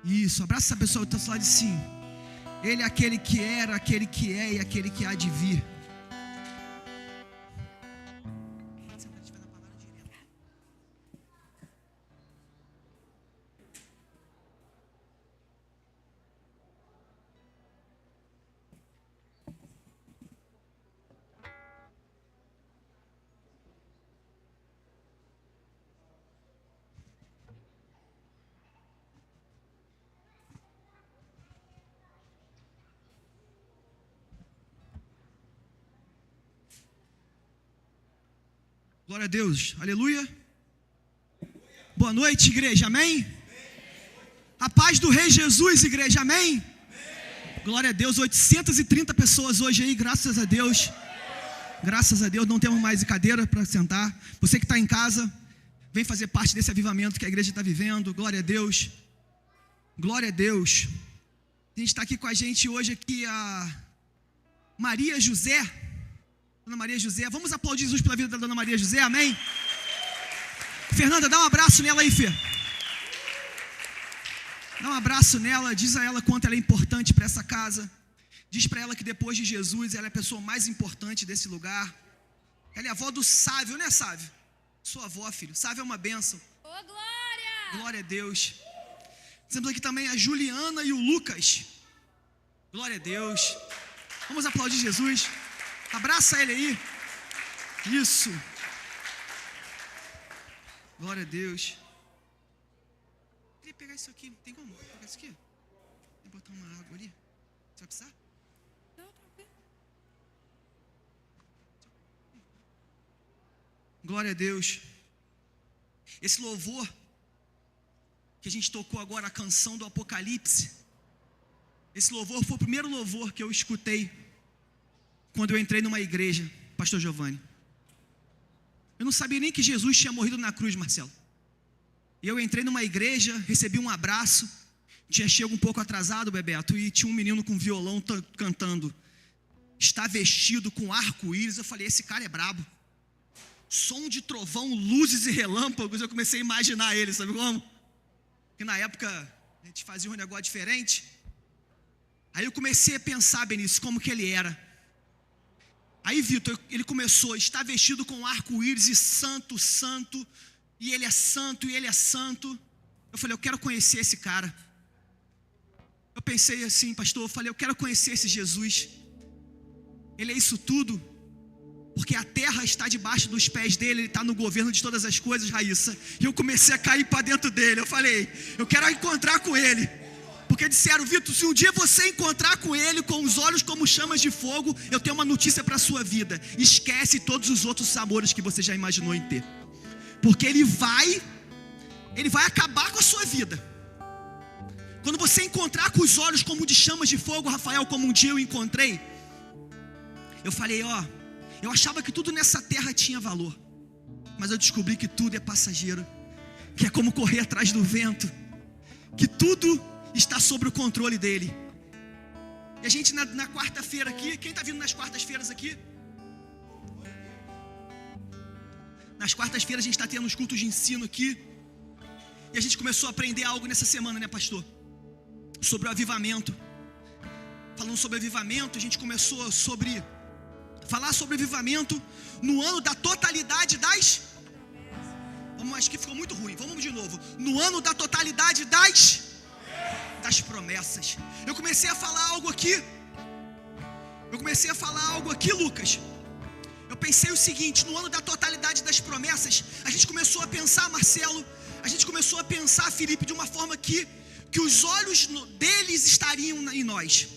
Isso, abraça essa pessoa que está do seu lado assim. Ele é aquele que era, aquele que é e aquele que há de vir. Glória a Deus, aleluia. Boa noite, igreja, amém? A paz do Rei Jesus, igreja, amém? Glória a Deus, 830 pessoas hoje aí, graças a Deus. Graças a Deus, não temos mais cadeira para sentar. Você que está em casa, vem fazer parte desse avivamento que a igreja está vivendo. Glória a Deus. Glória a Deus. A gente está aqui com a gente hoje aqui a Maria José. Dona Maria José, vamos aplaudir Jesus pela vida da Dona Maria José, amém? Fernanda, dá um abraço nela aí, Fê. Dá um abraço nela, diz a ela quanto ela é importante para essa casa. Diz para ela que depois de Jesus, ela é a pessoa mais importante desse lugar. Ela é a avó do Sávio, né, Sávio? Sua avó, filho. Sávio é uma bênção. Ô, glória! Glória a Deus. Temos aqui também a Juliana e o Lucas. Glória a Deus. Vamos aplaudir Jesus. Abraça ele aí. Isso. Glória a Deus. Eu queria pegar isso aqui. Tem como pegar isso aqui? Tem que botar uma água ali. Você vai precisar? Não, tranquilo. Glória a Deus. Esse louvor que a gente tocou agora, a canção do Apocalipse. Esse louvor foi o primeiro louvor que eu escutei quando eu entrei numa igreja, Pastor Giovanni. Eu não sabia nem que Jesus tinha morrido na cruz, Marcelo. E eu entrei numa igreja, recebi um abraço. Tinha chego um pouco atrasado, Bebeto, e tinha um menino com violão cantando. Está vestido com arco-íris. Eu falei, esse cara é brabo. Som de trovão, luzes e relâmpagos. Eu comecei a imaginar ele, sabe como? Porque na época a gente fazia um negócio diferente. Aí eu comecei a pensar, Benício, como que ele era. Aí, Vitor, ele começou, está vestido com arco-íris e santo, santo, e ele é santo, e ele é santo. Eu falei, eu quero conhecer esse cara. Eu pensei assim, pastor, eu falei, eu quero conhecer esse Jesus. Ele é isso tudo, porque a terra está debaixo dos pés dele, ele está no governo de todas as coisas, Raíssa. E eu comecei a cair para dentro dele. Eu falei, eu quero encontrar com ele. Porque disseram, Vitor, se um dia você encontrar com ele, com os olhos como chamas de fogo, eu tenho uma notícia para a sua vida. Esquece todos os outros sabores que você já imaginou em ter. Porque ele vai acabar com a sua vida. Quando você encontrar com os olhos como de chamas de fogo, Rafael, como um dia eu encontrei, eu falei, eu achava que tudo nessa terra tinha valor. Mas eu descobri que tudo é passageiro. Que é como correr atrás do vento. Que tudo está sob o controle dele. E a gente na quarta-feira aqui, quem está vindo nas quartas-feiras aqui? Nas quartas-feiras a gente está tendo uns cultos de ensino aqui. E a gente começou a aprender algo nessa semana, né, pastor? Sobre o avivamento. Falando sobre avivamento, a gente começou a falar sobre avivamento no ano da totalidade das... Acho que ficou muito ruim, vamos de novo. No ano da totalidade das promessas. Eu comecei a falar algo aqui, Lucas. Eu pensei o seguinte, no ano da totalidade das promessas, a gente começou a pensar, Marcelo, Felipe, de uma forma que os olhos deles estariam em nós.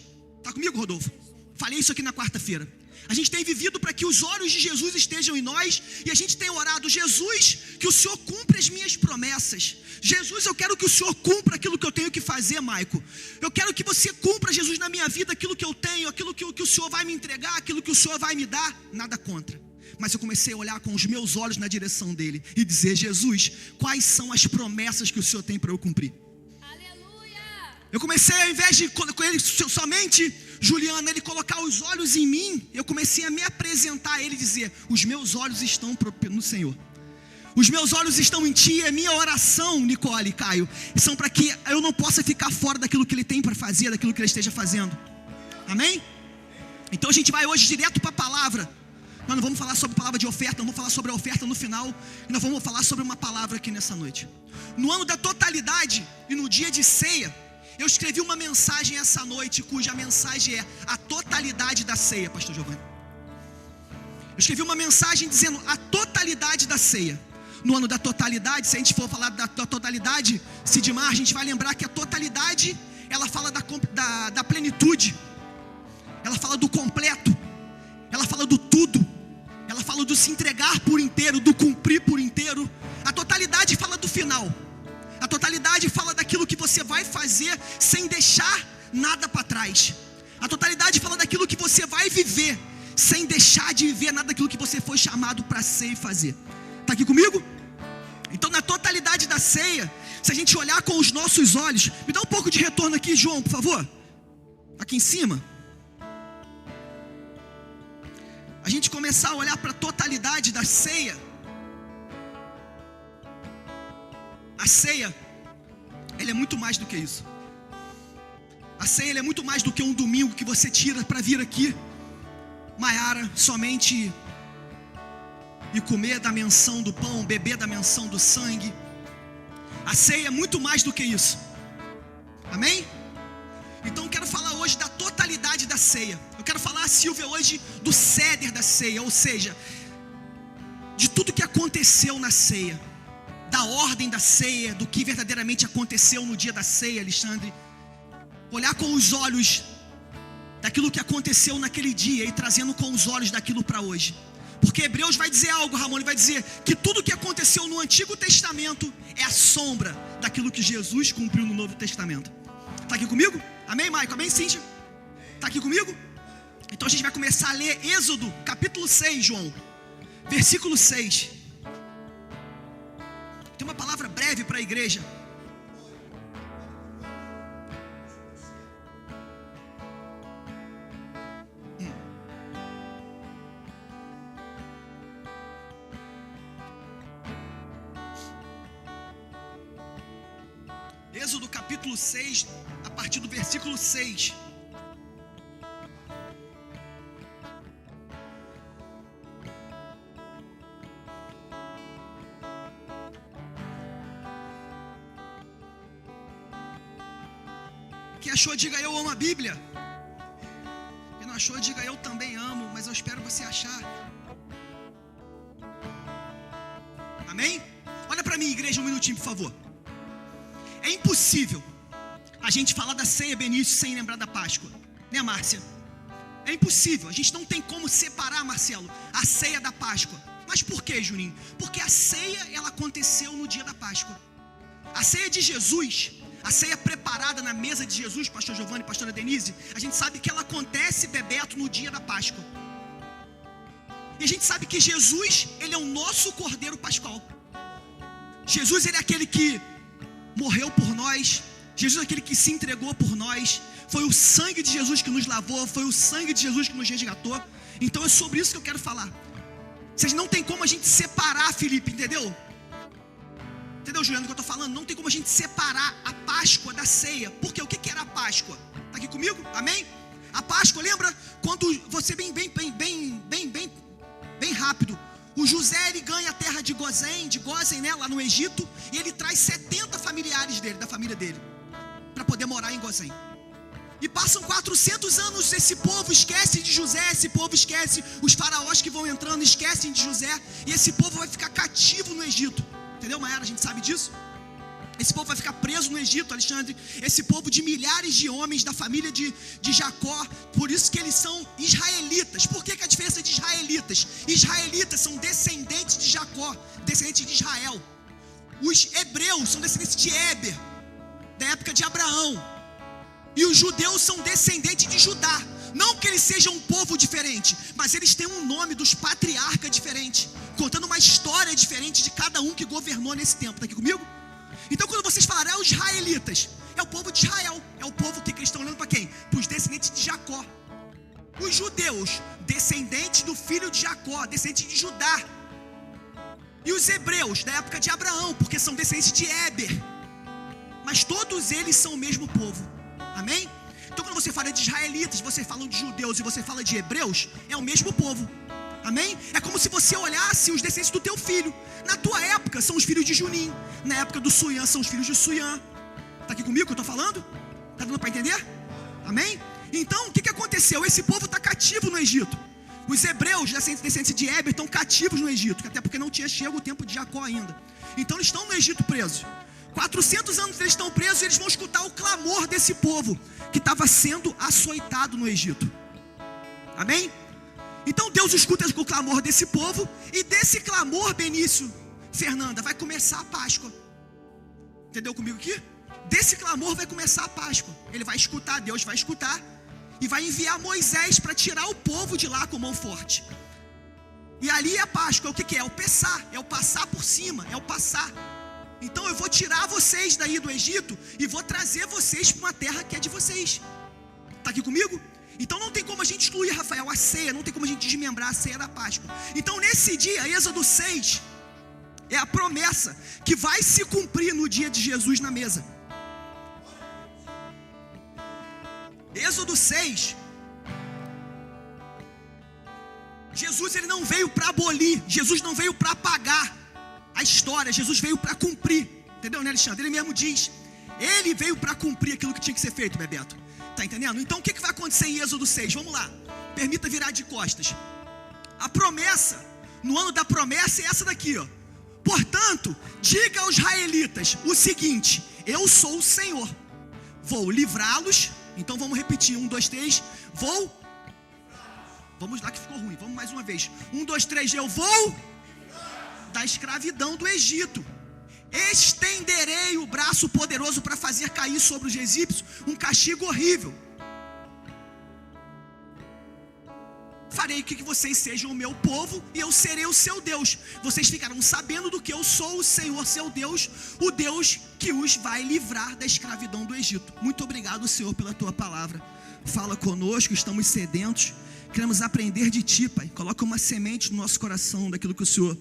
Tá comigo, Rodolfo? Falei isso aqui na quarta-feira. A gente tem vivido para que os olhos de Jesus estejam em nós. E a gente tem orado, Jesus, que o Senhor cumpra as minhas promessas. Jesus, eu quero que o Senhor cumpra aquilo que eu tenho que fazer, Maico. Eu quero que você cumpra, Jesus, na minha vida aquilo que eu tenho, aquilo que o Senhor vai me entregar, aquilo que o Senhor vai me dar. Nada contra. Mas eu comecei a olhar com os meus olhos na direção dele e dizer, Jesus, quais são as promessas que o Senhor tem para eu cumprir? Aleluia! Eu comecei, ao invés de com ele somente, Juliana, ele colocar os olhos em mim, eu comecei a me apresentar a ele e dizer, os meus olhos estão no Senhor. Os meus olhos estão em ti, é minha oração, Nicole e Caio, são para que eu não possa ficar fora daquilo que ele tem para fazer, daquilo que ele esteja fazendo. Amém? Então a gente vai hoje direto para a palavra. Nós não vamos falar sobre palavra de oferta, não vamos falar sobre a oferta no final, nós vamos falar sobre uma palavra aqui nessa noite. No ano da totalidade e no dia de ceia, eu escrevi uma mensagem essa noite, cuja mensagem é a totalidade da ceia, pastor Giovanni. Eu escrevi uma mensagem dizendo a totalidade da ceia. No ano da totalidade, se a gente for falar da totalidade, Sidmar, a gente vai lembrar que a totalidade, ela fala da plenitude, ela fala do completo, ela fala do tudo, ela fala do se entregar por inteiro, do cumprir por inteiro. A totalidade fala do final, a totalidade fala daquilo que você vai fazer sem deixar nada para trás. A totalidade fala daquilo que você vai viver sem deixar de viver nada daquilo que você foi chamado para ser e fazer. Está aqui comigo? Então na totalidade da ceia, se a gente olhar com os nossos olhos, me dá um pouco de retorno aqui, João, por favor. Aqui em cima. A gente começar a olhar para a totalidade da ceia. A ceia, ela é muito mais do que isso. A ceia ela é muito mais do que um domingo que você tira para vir aqui, Maiara, somente e comer da menção do pão, beber da menção do sangue. A ceia é muito mais do que isso. Amém? Então eu quero falar hoje da totalidade da ceia. Eu quero falar, Silvia, hoje do ceder da ceia, ou seja, de tudo que aconteceu na ceia, da ordem da ceia, do que verdadeiramente aconteceu no dia da ceia, Alexandre. Olhar com os olhos daquilo que aconteceu naquele dia e trazendo com os olhos daquilo para hoje. Porque Hebreus vai dizer algo, Ramon, ele vai dizer que tudo que aconteceu no Antigo Testamento é a sombra daquilo que Jesus cumpriu no Novo Testamento. Está aqui comigo? Amém, Maico? Amém, Cíntia? Está aqui comigo? Então a gente vai começar a ler Êxodo, capítulo 6, João, versículo 6. Tem uma palavra breve para a igreja. Êxodo capítulo 6, a partir do versículo 6. Quem achou, diga eu amo a Bíblia. Quem não achou, diga eu também amo, mas eu espero você achar. Amém? Olha para mim, igreja, um minutinho, por favor. É impossível a gente falar da ceia, Benício, sem lembrar da Páscoa, né, Márcia? É impossível, a gente não tem como separar, Marcelo, a ceia da Páscoa. Mas por quê, Juninho? Porque a ceia, ela aconteceu no dia da Páscoa. A ceia de Jesus, a ceia preparada na mesa de Jesus, pastor Giovanni, pastora Denise, a gente sabe que ela acontece, Bebeto, no dia da Páscoa. E a gente sabe que Jesus, ele é o nosso Cordeiro Pascal. Jesus, ele é aquele que morreu por nós. Jesus é aquele que se entregou por nós. Foi o sangue de Jesus que nos lavou. Foi o sangue de Jesus que nos resgatou. Então é sobre isso que eu quero falar. Vocês não tem como a gente separar, Felipe, entendeu? Entendeu, Juliano, o que eu estou falando? Não tem como a gente separar a Páscoa da ceia. Porque o que era a Páscoa? Está aqui comigo? Amém? A Páscoa, lembra? Quando você bem rápido, o José, ele ganha a terra de Gósen, né, lá no Egito, e ele traz 70 familiares dele, da família dele, para poder morar em Gósen. E passam 400 anos, esse povo esquece de José, esse povo esquece, os faraós que vão entrando esquecem de José, e esse povo vai ficar cativo no Egito. Entendeu, Maiara? A gente sabe disso? Esse povo vai ficar preso no Egito, Alexandre. Esse povo de milhares de homens da família de Jacó. Por isso que eles são israelitas. Por que a diferença de israelitas? Israelitas são descendentes de Jacó, descendentes de Israel. Os hebreus são descendentes de Éber, da época de Abraão. E os judeus são descendentes de Judá. Não que eles sejam um povo diferente, mas eles têm um nome dos patriarcas diferente, contando uma história diferente de cada um que governou nesse tempo. Está aqui comigo? Então quando vocês falarem, os israelitas, é o povo de Israel. É o povo que eles estão olhando para quem? Para os descendentes de Jacó. Os judeus, descendentes do filho de Jacó, descendentes de Judá. E os hebreus da época de Abraão, porque são descendentes de Éber. Mas todos eles são o mesmo povo. Amém? Então quando você fala de israelitas, você fala de judeus e você fala de hebreus, é o mesmo povo. Amém? É como se você olhasse os descendentes do teu filho. Na tua época são os filhos de Junim. Na época do Suiã são os filhos de Suiã. Está aqui comigo que eu estou falando? Está dando para entender? Amém? Então o que aconteceu? Esse povo está cativo no Egito. Os hebreus, descendentes de Éber, estão cativos no Egito, até porque não tinha chegado o tempo de Jacó ainda. Então eles estão no Egito presos. 400 anos eles estão presos e eles vão escutar o clamor desse povo que estava sendo açoitado no Egito. Amém? Então Deus escuta o clamor desse povo, e desse clamor, Benício, Fernanda, vai começar a Páscoa. Entendeu comigo aqui? Desse clamor vai começar a Páscoa. Ele vai escutar, Deus vai escutar, e vai enviar Moisés para tirar o povo de lá com mão forte. E ali a Páscoa, o que é? É o Pessá, é o passar por cima, é o passar. Então eu vou tirar vocês daí do Egito e vou trazer vocês para uma terra que é de vocês. Está aqui comigo? Então não tem como a gente excluir, Rafael, a ceia, não tem como a gente desmembrar a ceia da Páscoa. Então nesse dia, Êxodo 6, é a promessa que vai se cumprir no dia de Jesus na mesa. Êxodo 6, Jesus ele não veio para abolir, Jesus não veio para apagar a história, Jesus veio para cumprir, entendeu, né, Alexandre? Ele mesmo diz, ele veio para cumprir aquilo que tinha que ser feito, Bebeto, tá entendendo? Então o que vai acontecer em Êxodo 6? Vamos lá, permita virar de costas. A promessa, no ano da promessa é essa daqui, ó. Portanto, diga aos israelitas o seguinte: eu sou o Senhor, vou livrá-los. Então vamos repetir, 1, 2, 3, vamos lá que ficou ruim, vamos mais uma vez, 1, 2, 3, eu vou da escravidão do Egito, estenderei o braço poderoso para fazer cair sobre os egípcios um castigo horrível, farei que vocês sejam o meu povo e eu serei o seu Deus, vocês ficarão sabendo do que eu sou o Senhor seu Deus, o Deus que os vai livrar da escravidão do Egito. Muito obrigado, Senhor, pela tua palavra, fala conosco, estamos sedentos, queremos aprender de ti, Pai, coloca uma semente no nosso coração daquilo que o Senhor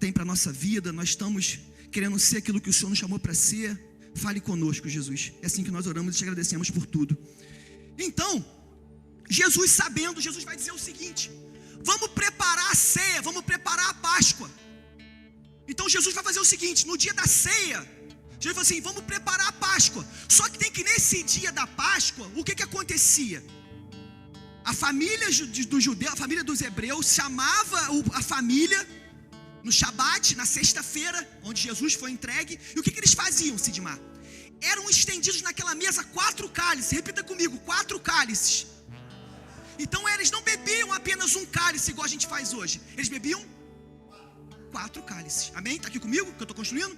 tem para a nossa vida, nós estamos querendo ser aquilo que o Senhor nos chamou para ser, fale conosco, Jesus, é assim que nós oramos e te agradecemos por tudo. Então, Jesus sabendo, Jesus vai dizer o seguinte: vamos preparar a ceia, vamos preparar a Páscoa. Então Jesus vai fazer o seguinte, no dia da ceia, Jesus falou assim, vamos preparar a Páscoa. Só que tem que nesse dia da Páscoa, o que acontecia? A família do judeu, a família dos hebreus, chamava a família no Shabat, na sexta-feira, onde Jesus foi entregue. E o que eles faziam, Sidmar? Eram estendidos naquela mesa 4 cálices, repita comigo, 4 cálices. Então eles não bebiam apenas um cálice igual a gente faz hoje, eles bebiam 4 cálices, amém? Está aqui comigo, que eu estou construindo?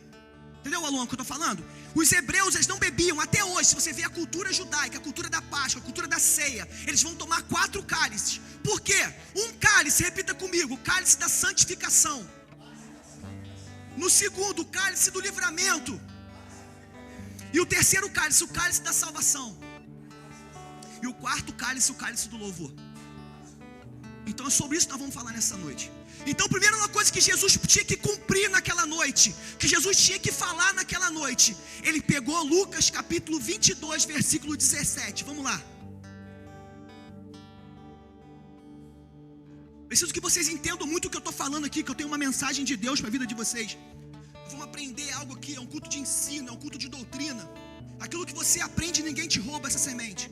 Entendeu, Alon, que eu estou falando? Os hebreus, eles não bebiam, até hoje, se você vê a cultura judaica, a cultura da Páscoa, a cultura da ceia, eles vão tomar 4 cálices. Por quê? Um cálice, repita comigo, o cálice da santificação. No segundo, o cálice do livramento. E o terceiro cálice, o cálice da salvação. E o quarto cálice, o cálice do louvor. Então é sobre isso que nós vamos falar nessa noite. Então, primeira uma coisa que Jesus tinha que cumprir naquela noite, que Jesus tinha que falar naquela noite, ele pegou Lucas capítulo 22, versículo 17. Vamos lá. Preciso que vocês entendam muito o que eu estou falando aqui, que eu tenho uma mensagem de Deus para a vida de vocês. Vamos aprender algo aqui, é um culto de ensino, é um culto de doutrina. Aquilo que você aprende, ninguém te rouba essa semente.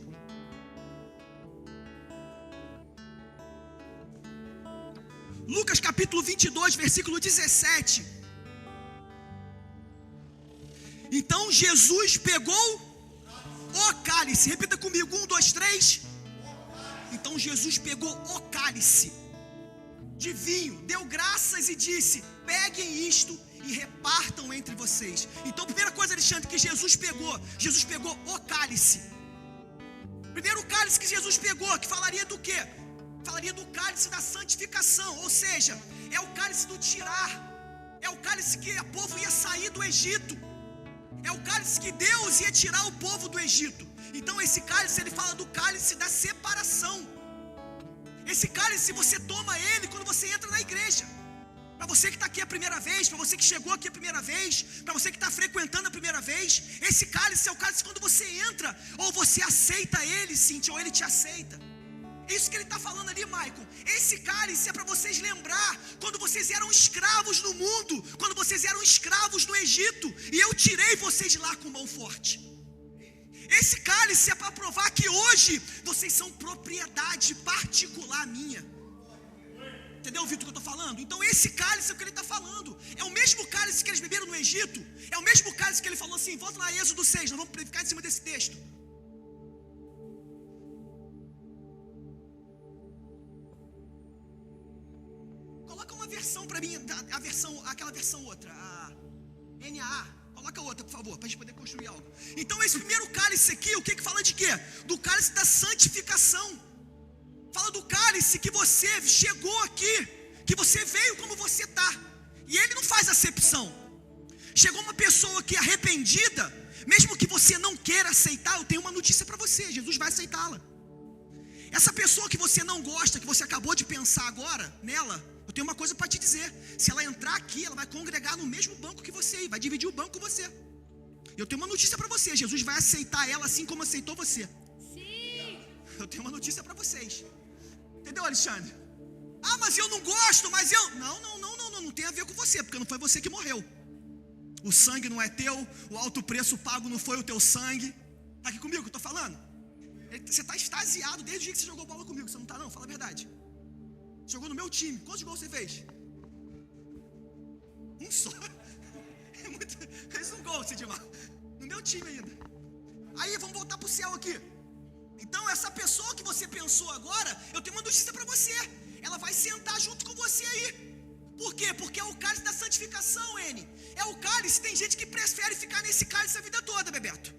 Lucas capítulo 22, versículo 17. Então Jesus pegou o cálice, repita comigo, 1, 2, 3. Então Jesus pegou o cálice de vinho, deu graças e disse: peguem isto e repartam entre vocês. Então, primeira coisa, Alexandre, que Jesus pegou o cálice. Primeiro cálice que Jesus pegou, que falaria do quê? Falaria do cálice da santificação, ou seja, é o cálice do tirar, é o cálice que o povo ia sair do Egito, é o cálice que Deus ia tirar o povo do Egito. Então esse cálice, ele fala do cálice da separação. Esse cálice você toma ele quando você entra na igreja. Para você que está aqui a primeira vez, para você que chegou aqui a primeira vez, para você que está frequentando a primeira vez, esse cálice é o cálice quando você entra, ou você aceita ele, Cíntia, ou ele te aceita. Isso que ele está falando ali, Maicon. Esse cálice é para vocês lembrar quando vocês eram escravos no mundo, quando vocês eram escravos no Egito, e eu tirei vocês de lá com mão forte. Esse cálice é para provar que hoje vocês são propriedade particular minha. Entendeu, Vitor, o que eu estou falando? Então esse cálice é o que ele está falando. É o mesmo cálice que eles beberam no Egito. É o mesmo cálice que ele falou assim, volta lá, Êxodo 6, nós vamos ficar em cima desse texto. Coloca uma versão para mim, aquela versão outra, a NAA. Coloca outra, por favor, para a gente poder construir algo. Então esse primeiro cálice aqui, o que fala de quê? Do cálice da santificação. Fala do cálice que você chegou aqui, que você veio como você está. E ele não faz acepção. Chegou uma pessoa aqui arrependida, mesmo que você não queira aceitar, eu tenho uma notícia para você, Jesus vai aceitá-la. Essa pessoa que você não gosta, que você acabou de pensar agora nela, eu tenho uma coisa para te dizer. Se ela entrar aqui, ela vai congregar no mesmo banco que você, vai dividir o banco com você. Eu tenho uma notícia para você, Jesus vai aceitar ela assim como aceitou você. Sim. Eu tenho uma notícia para vocês. Entendeu, Alexandre? Ah, mas eu não gosto, mas eu... Não tem a ver com você, porque não foi você que morreu. O sangue não é teu, o alto preço pago não foi o teu sangue. Tá aqui comigo que eu tô falando? Você está extasiado desde o dia que você jogou bola comigo, você não está não? Fala a verdade. Jogou no meu time, quantos gols você fez? Um só. Fez um gol, Sidmar. No meu time ainda. Aí, vamos voltar pro céu aqui. Então, essa pessoa que você pensou agora, eu tenho uma notícia para você. Ela vai sentar junto com você aí. Por quê? Porque é o cálice da santificação, N. É o cálice, tem gente que prefere ficar nesse cálice a vida toda, Bebeto.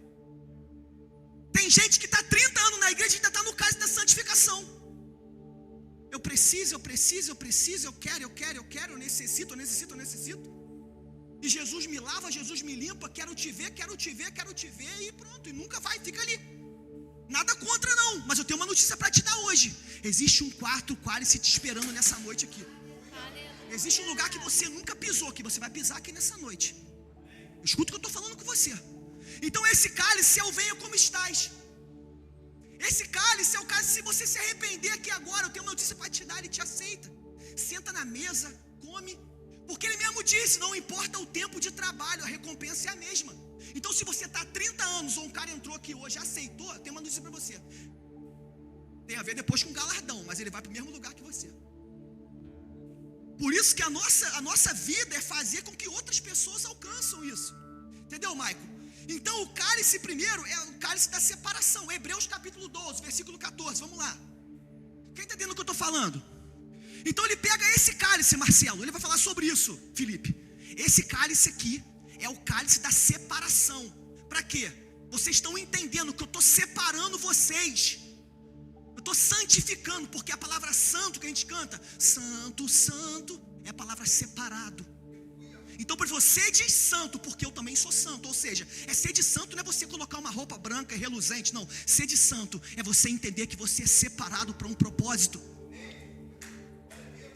Tem gente que está 30 anos na igreja e ainda está no cálice da santificação. Eu preciso, eu quero, eu necessito. E Jesus me lava, Jesus me limpa, quero te ver, e pronto, e nunca vai, fica ali. Nada contra não, mas eu tenho uma notícia para te dar hoje. Existe um quarto cálice te esperando nessa noite aqui. Existe um lugar que você nunca pisou, que você vai pisar aqui nessa noite. Escuta o que eu estou falando com você. Então esse cálice é o venha como estás. Esse cálice é o cálice, se você se arrepender aqui agora, eu tenho uma notícia para te dar, ele te aceita. Senta na mesa, come. Porque ele mesmo disse, não importa o tempo de trabalho, a recompensa é a mesma. Então se você está há 30 anos, ou um cara entrou aqui hoje, aceitou, tem uma notícia para você. Tem a ver depois com galardão, mas ele vai para o mesmo lugar que você. Por isso que a nossa vida é fazer com que outras pessoas alcançam isso. Entendeu, Maicon? Então o cálice primeiro é o cálice da separação. Hebreus capítulo 12, versículo 14, vamos lá. Quem está entendendo o que eu estou falando? Então ele pega esse cálice, Marcelo, ele vai falar sobre isso, Felipe. Esse cálice aqui é o cálice da separação. Para quê? Vocês estão entendendo que eu estou separando vocês. Eu estou santificando, porque a palavra santo que a gente canta, santo, santo, é a palavra separado. Então para você diz santo, porque eu também sou santo. Ou seja, ser de santo não é você colocar uma roupa branca e reluzente, não. Ser de santo é você entender que você é separado para um propósito.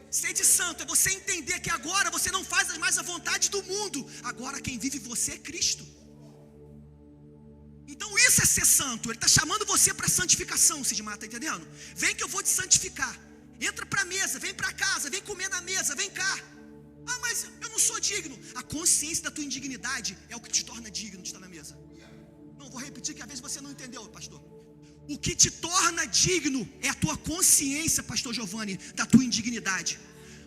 Ser de santo é você entender que agora você não faz mais a vontade do mundo. Agora quem vive você é Cristo. Então isso é ser santo. Ele está chamando você para santificação, Sidmar, está entendendo? Vem que eu vou te santificar. Entra para a mesa, vem para casa, vem comer na mesa, vem cá. Ah, mas eu não sou digno. A consciência da tua indignidade é o que te torna digno de estar na mesa. Não, vou repetir que às vezes você não entendeu, pastor. O que te torna digno é a tua consciência, pastor Giovanni, da tua indignidade.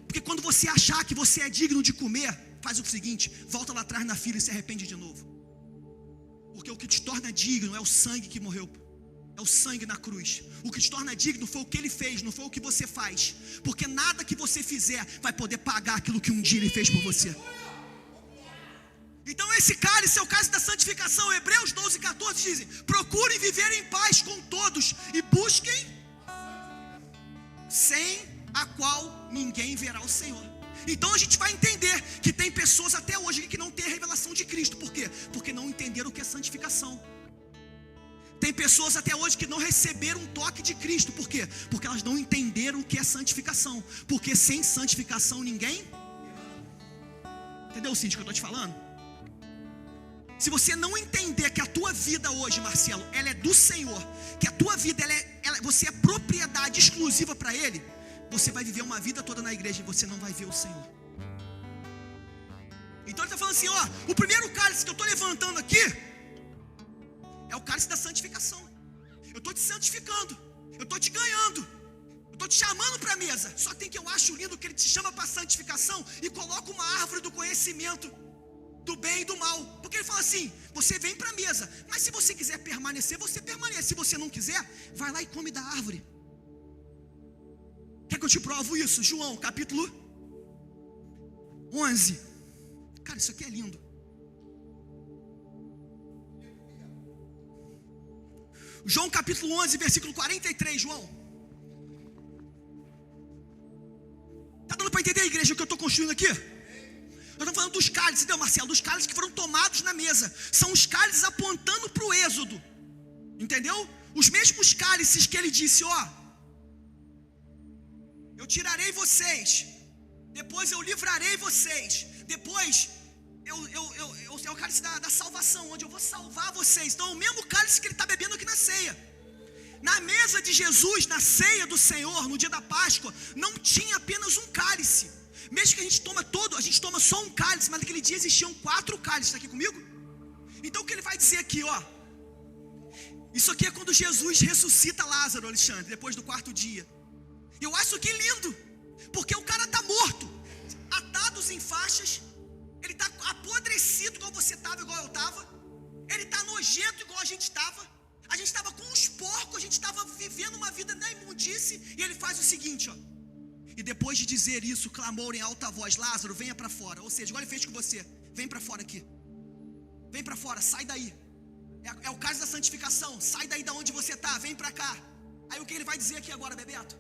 Porque quando você achar que você é digno de comer, faz o seguinte, volta lá atrás na fila e se arrepende de novo. Porque o que te torna digno é o sangue que morreu. É o sangue na cruz. O que te torna digno foi o que ele fez, não foi o que você faz. Porque nada que você fizer vai poder pagar aquilo que um dia ele fez por você. Então esse cálice é o cálice da santificação. Hebreus 12, 14 dizem, procurem viver em paz com todos e busquem sem a qual ninguém verá o Senhor. Então a gente vai entender que tem pessoas até hoje que não têm a revelação de Cristo. Por quê? Porque não entenderam o que é santificação. Tem pessoas até hoje que não receberam um toque de Cristo. Por quê? Porque elas não entenderam o que é santificação. Porque sem santificação ninguém Entendeu, Cíntia, o que eu estou te falando? Se você não entender que a tua vida hoje, Marcelo, ela é do Senhor, que a tua vida, você é propriedade exclusiva para Ele, você vai viver uma vida toda na igreja e você não vai ver o Senhor. Então ele está falando assim, ó, o primeiro cálice que eu estou levantando aqui é o cálice da santificação. Eu estou te santificando, eu estou te ganhando, eu estou te chamando para a mesa. Só tem que eu acho lindo que ele te chama para a santificação e coloca uma árvore do conhecimento do bem e do mal. Porque ele fala assim, você vem para a mesa, mas se você quiser permanecer, você permanece. Se você não quiser, vai lá e come da árvore. Quer que eu te provo isso? João, capítulo 11. Cara, isso aqui é lindo. João capítulo 11, versículo 43, João. Tá dando para entender, a igreja, o que eu estou construindo aqui? Eu estou falando dos cálices, entendeu, Marcelo? Dos cálices que foram tomados na mesa. São os cálices apontando para o Êxodo. Entendeu? Os mesmos cálices que ele disse, ó, eu tirarei vocês, depois eu livrarei vocês, depois é o cálice da salvação, onde eu vou salvar vocês. Então é o mesmo cálice que ele está bebendo aqui na ceia. Na mesa de Jesus, na ceia do Senhor, no dia da Páscoa, não tinha apenas um cálice. Mesmo que a gente toma só um cálice, mas naquele dia existiam 4 cálices. Está aqui comigo? Então o que ele vai dizer aqui, ó, isso aqui é quando Jesus ressuscita Lázaro, Alexandre, depois do 4º dia. Eu acho que lindo, porque o cara está morto, atados em faixas. Ele está apodrecido igual você estava, igual eu estava. Ele está nojento igual a gente estava. A gente estava com os porcos, a gente estava vivendo uma vida na imundície. E ele faz o seguinte, ó. E depois de dizer isso, clamou em alta voz, Lázaro, venha para fora. Ou seja, igual ele fez com você, vem para fora aqui. Vem para fora, sai daí. É o caso da santificação, sai daí da onde você está, vem para cá. Aí o que ele vai dizer aqui agora, Bebeto?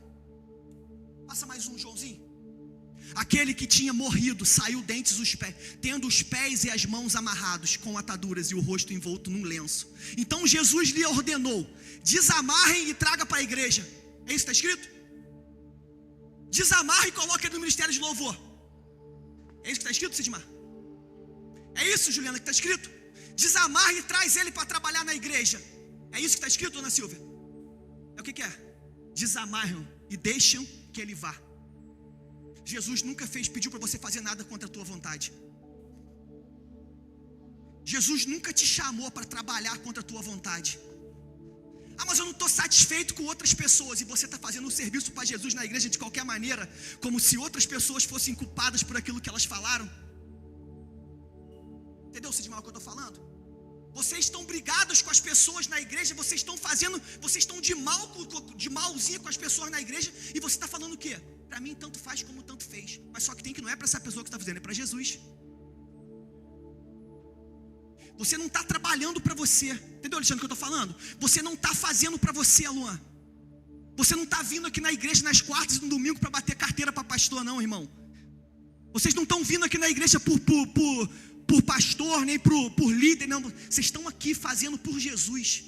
Passa mais um, Joãozinho. Aquele que tinha morrido saiu dentre os pés, tendo os pés e as mãos amarrados com ataduras e o rosto envolto num lenço. Então Jesus lhe ordenou, desamarrem e traga para a igreja. É isso que está escrito? Desamarre e coloque ele no ministério de louvor. É isso que está escrito, Sidmar? É isso, Juliana, que está escrito? Desamarre e traz ele para trabalhar na igreja. É isso que está escrito, dona Silvia? É o que é? Desamarram e deixam que ele vá. Jesus nunca pediu para você fazer nada contra a tua vontade. Jesus nunca te chamou para trabalhar contra a tua vontade. Ah, mas eu não estou satisfeito com outras pessoas. E você está fazendo um serviço para Jesus na igreja de qualquer maneira, como se outras pessoas fossem culpadas por aquilo que elas falaram. Entendeu, Sidmar, o que eu estou falando? Vocês estão brigados com as pessoas na igreja. Vocês estão de malzinha com as pessoas na igreja. E você está falando o quê? Para mim tanto faz como tanto fez. Mas só que não é para essa pessoa que está fazendo, é para Jesus. Você não está trabalhando para você. Entendeu, Alexandre, o que eu estou falando? Você não está fazendo para você, Luan. Você não está vindo aqui na igreja nas quartas e no domingo para bater carteira para pastor, não, irmão. Vocês não estão vindo aqui na igreja por pastor, nem por líder, não. Vocês estão aqui fazendo por Jesus.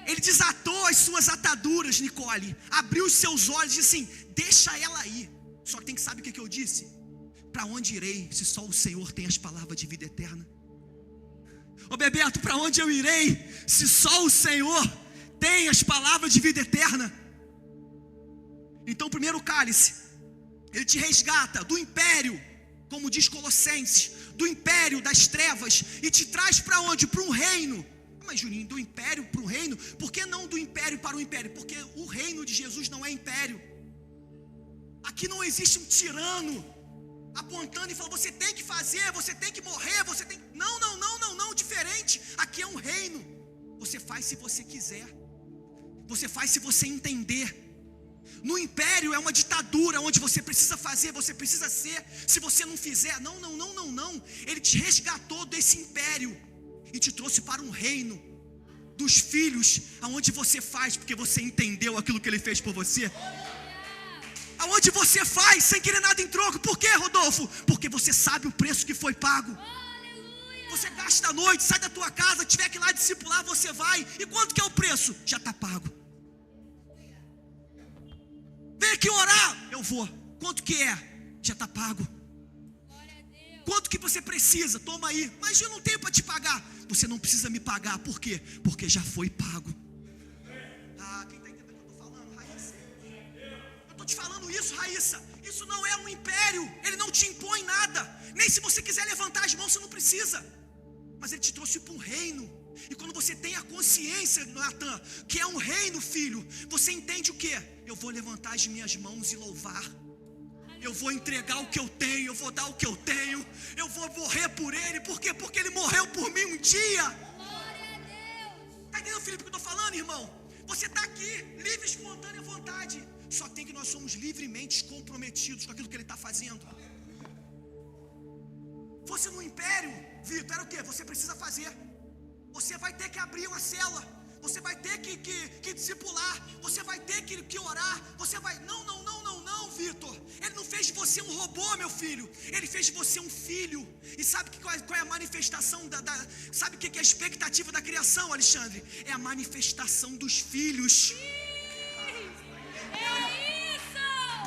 Ele desatou as suas ataduras, Nicole. Abriu os seus olhos e disse assim, deixa ela ir. Só que tem que saber o que eu disse? Para onde irei, se só o Senhor tem as palavras de vida eterna? Ô Bebeto, para onde eu irei, se só o Senhor tem as palavras de vida eterna? Então o primeiro cálice, ele te resgata do império, como diz Colossenses, do império das trevas, e te traz para onde? Para um reino. Mas Juninho, do império para o reino? Por que não do império para o império? Porque o reino de Jesus não é império. Aqui não existe um tirano apontando e falando, você tem que fazer, você tem que morrer, você tem... Não, diferente. Aqui é um reino. Você faz se você quiser. Você faz se você entender. No império é uma ditadura, onde você precisa fazer, você precisa ser. Se você não fizer, não. Ele te resgatou desse império e te trouxe para um reino dos filhos, aonde você faz porque você entendeu aquilo que ele fez por você. Aonde você faz sem querer nada em troco. Por quê, Rodolfo? Porque você sabe o preço que foi pago. Você gasta a noite, sai da tua casa, tiver que ir lá discipular, você vai. E quanto que é o preço? Já está pago. Vem aqui orar, eu vou. Quanto que é? Já está pago. quanto que você precisa? Toma aí. Mas eu não tenho para te pagar. Você não precisa me pagar. Por quê? Porque já foi pago. Quem está entendendo o que eu estou falando, Raíssa? Eu estou te falando isso, Raíssa. Isso não é um império. Ele não te impõe nada. Nem se você quiser levantar as mãos, você não precisa. Mas ele te trouxe para um reino. E quando você tem a consciência, Natan, que é um reino, filho, você entende o quê? Eu vou levantar as minhas mãos e louvar. Eu vou entregar o que eu tenho, eu vou dar o que eu tenho, eu vou morrer por ele. Por quê? Porque ele morreu por mim um dia. Glória a Deus. Está entendendo, Felipe, o que eu estou falando, irmão? Você está aqui, livre, espontânea vontade. Só tem que nós somos livremente comprometidos com aquilo que ele está fazendo. Fosse no império, Vitor, era o quê? Você precisa fazer. Você vai ter que abrir uma cela. Você vai ter que discipular. Você vai ter que orar. Você vai... Não, Vitor. Ele não fez de você um robô, meu filho. Ele fez de você um filho. E sabe qual é a manifestação sabe o que é a expectativa da criação, Alexandre? É a manifestação dos filhos. É isso.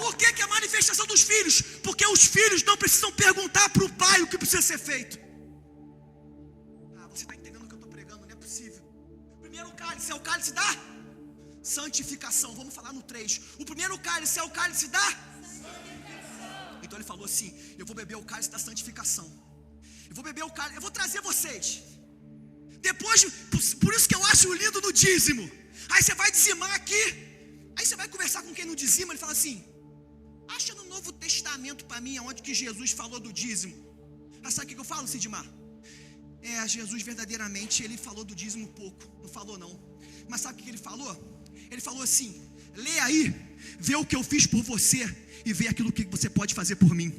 Por que é a manifestação dos filhos? Porque os filhos não precisam perguntar para o pai o que precisa ser feito. Você está entendendo o que eu estou pregando? Não é possível. O primeiro cálice é o cálice da santificação. Vamos falar no 3. O primeiro cálice é o cálice da santificação. Então ele falou assim: eu vou beber o cálice da santificação. Eu vou beber o cálice. Eu vou trazer vocês. Depois, por isso que eu acho lindo no dízimo. Aí você vai dizimar aqui. Aí você vai conversar com quem não dizima. Ele fala assim: acha no Novo Testamento para mim onde que Jesus falou do dízimo. Sabe o que eu falo, Sidmar? Jesus verdadeiramente, ele falou do dízimo pouco. Não falou não. Mas sabe o que ele falou? Ele falou assim: lê aí, vê o que eu fiz por você e vê aquilo que você pode fazer por mim.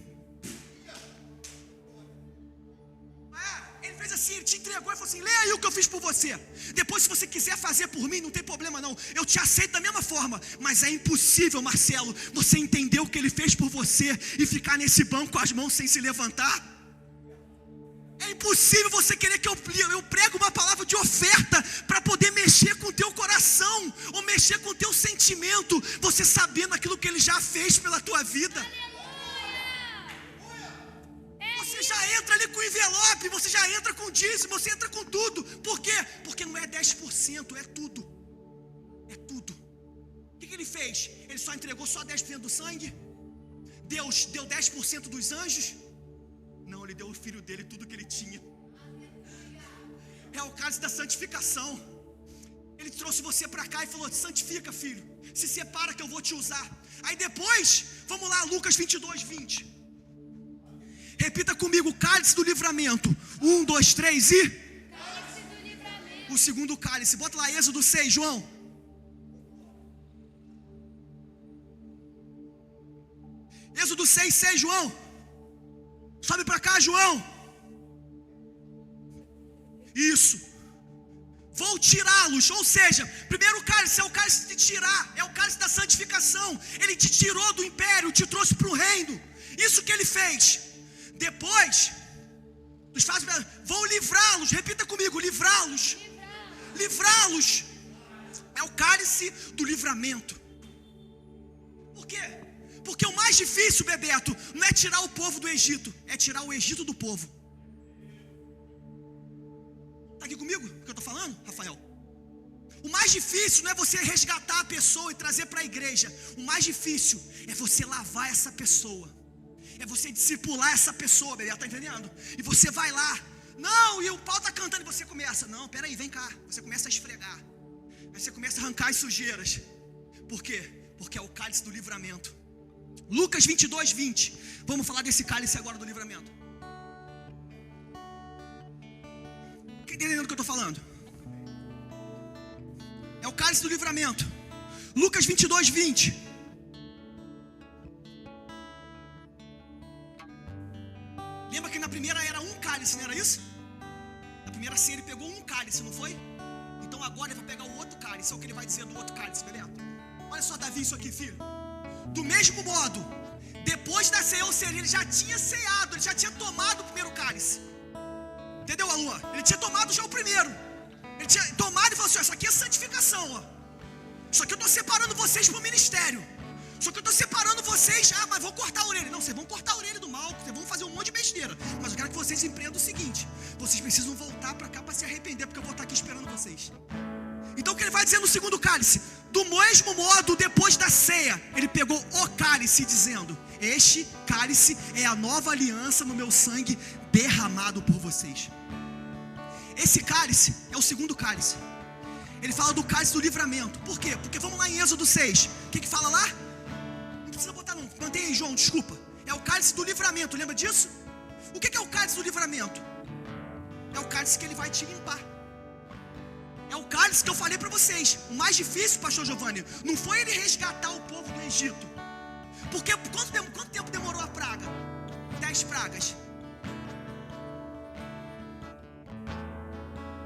Ele fez assim, ele te entregou e falou assim: lê aí o que eu fiz por você. Depois, se você quiser fazer por mim, não tem problema não. Eu te aceito da mesma forma. Mas é impossível, Marcelo, você entender o que ele fez por você e ficar nesse banco com as mãos sem se levantar. É impossível você querer que eu prego uma palavra de oferta para poder mexer com o teu coração, ou mexer com o teu sentimento, você sabendo aquilo que ele já fez pela tua vida. Você já entra ali com o envelope, você já entra com o dízimo, você entra com tudo. Por quê? Porque não é 10%, é tudo. É tudo. O que ele fez? Ele só entregou só 10% do sangue? Deus deu 10% dos anjos? Não, ele deu o filho dele tudo que ele tinha. É o cálice da santificação. Ele trouxe você para cá e falou: santifica, filho, se separa que eu vou te usar. Aí depois, vamos lá, Lucas 22:20. Repita comigo: cálice do livramento. 1, 2, 3 e... Cálice do livramento. O segundo cálice, bota lá Êxodo 6, João. Êxodo 6, João. Sobe para cá, João. Isso. Vou tirá-los. Ou seja, primeiro cálice é o cálice de tirar, é o cálice da santificação. Ele te tirou do império, te trouxe para o reino. Isso que ele fez. Depois, vou livrá-los. Repita comigo: livrá-los. Livrá-los. É o cálice do livramento. Por quê? Porque o mais difícil, Bebeto, não é tirar o povo do Egito, é tirar o Egito do povo. Está aqui comigo o que eu estou falando, Rafael? O mais difícil não é você resgatar a pessoa e trazer para a igreja. O mais difícil é você lavar essa pessoa. É você discipular essa pessoa, Bebeto, está entendendo? E você vai lá. Não, e o pau está cantando e você começa. Não, peraí, vem cá. Você começa a esfregar. Aí você começa a arrancar as sujeiras. Por quê? Porque é o cálice do livramento. Lucas 22:20. Vamos falar desse cálice agora do livramento. Quem está entendendo o que eu estou falando? É o cálice do livramento. Lucas 22:20. Lembra que na primeira era um cálice, não era isso? Na primeira ceia ele pegou um cálice, não foi? Então agora ele vai pegar o outro cálice. É o que ele vai dizer do outro cálice, beleza? Olha só, Davi, isso aqui, filho. Do mesmo modo, depois da ceia, ou seja, ele já tinha ceado, ele já tinha tomado o primeiro cálice. Entendeu, Alua? Ele tinha tomado já o primeiro. Ele tinha tomado e falou assim: ó, isso aqui é santificação, ó. Isso aqui eu estou separando vocês para o ministério. Só que eu estou separando vocês. Mas vou cortar a orelha. Não, vocês vão cortar a orelha do mal, vocês vão fazer um monte de besteira. Mas eu quero que vocês empreendam o seguinte: vocês precisam voltar para cá para se arrepender, porque eu vou estar aqui esperando vocês. Então o que ele vai dizer no segundo cálice? Do mesmo modo, depois da ceia, ele pegou o cálice, dizendo: este cálice é a nova aliança no meu sangue derramado por vocês. Esse cálice é o segundo cálice. Ele fala do cálice do livramento. Por quê? Porque vamos lá em Êxodo 6. O que fala lá? Não precisa botar não, mantém aí, João, desculpa. É o cálice do livramento, lembra disso? O que é o cálice do livramento? É o cálice que ele vai te limpar. É o cálice que eu falei para vocês. O mais difícil, pastor Giovanni, não foi ele resgatar o povo do Egito. Porque quanto tempo demorou a praga? 10 pragas.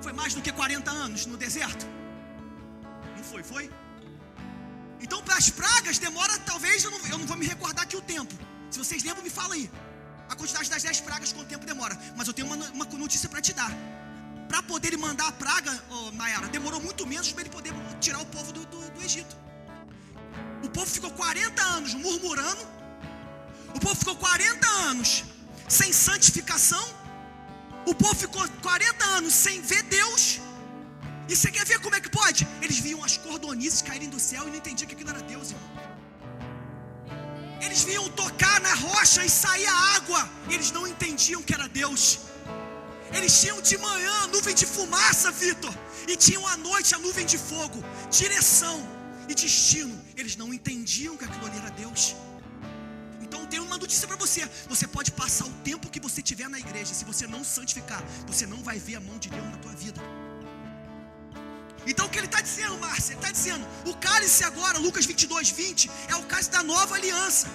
Foi mais do que 40 anos no deserto? Não foi, foi? Então para as pragas demora, talvez, eu não vou me recordar aqui o tempo. Se vocês lembram, me fala aí a quantidade das 10 pragas, quanto tempo demora. Mas eu tenho uma notícia para te dar. Para poder ele mandar a praga, Nayara, demorou muito menos para ele poder tirar o povo do Egito. O povo ficou 40 anos murmurando. O povo ficou 40 anos sem santificação. O povo ficou 40 anos sem ver Deus. E você quer ver como é que pode? Eles viam as cordonizes caírem do céu e não entendiam que aquilo era Deus, irmão. Eles viam tocar na rocha e sair a água. Eles não entendiam que era Deus. Eles tinham de manhã a nuvem de fumaça, Vitor, e tinham à noite a nuvem de fogo. Direção e destino. Eles não entendiam que aquilo ali era Deus. Então tem uma notícia para você. Você pode passar o tempo que você tiver na igreja. Se você não santificar, você não vai ver a mão de Deus na tua vida. Então o que ele está dizendo, Márcia? Ele está dizendo, o cálice agora, Lucas 22, 20, é o cálice da nova aliança.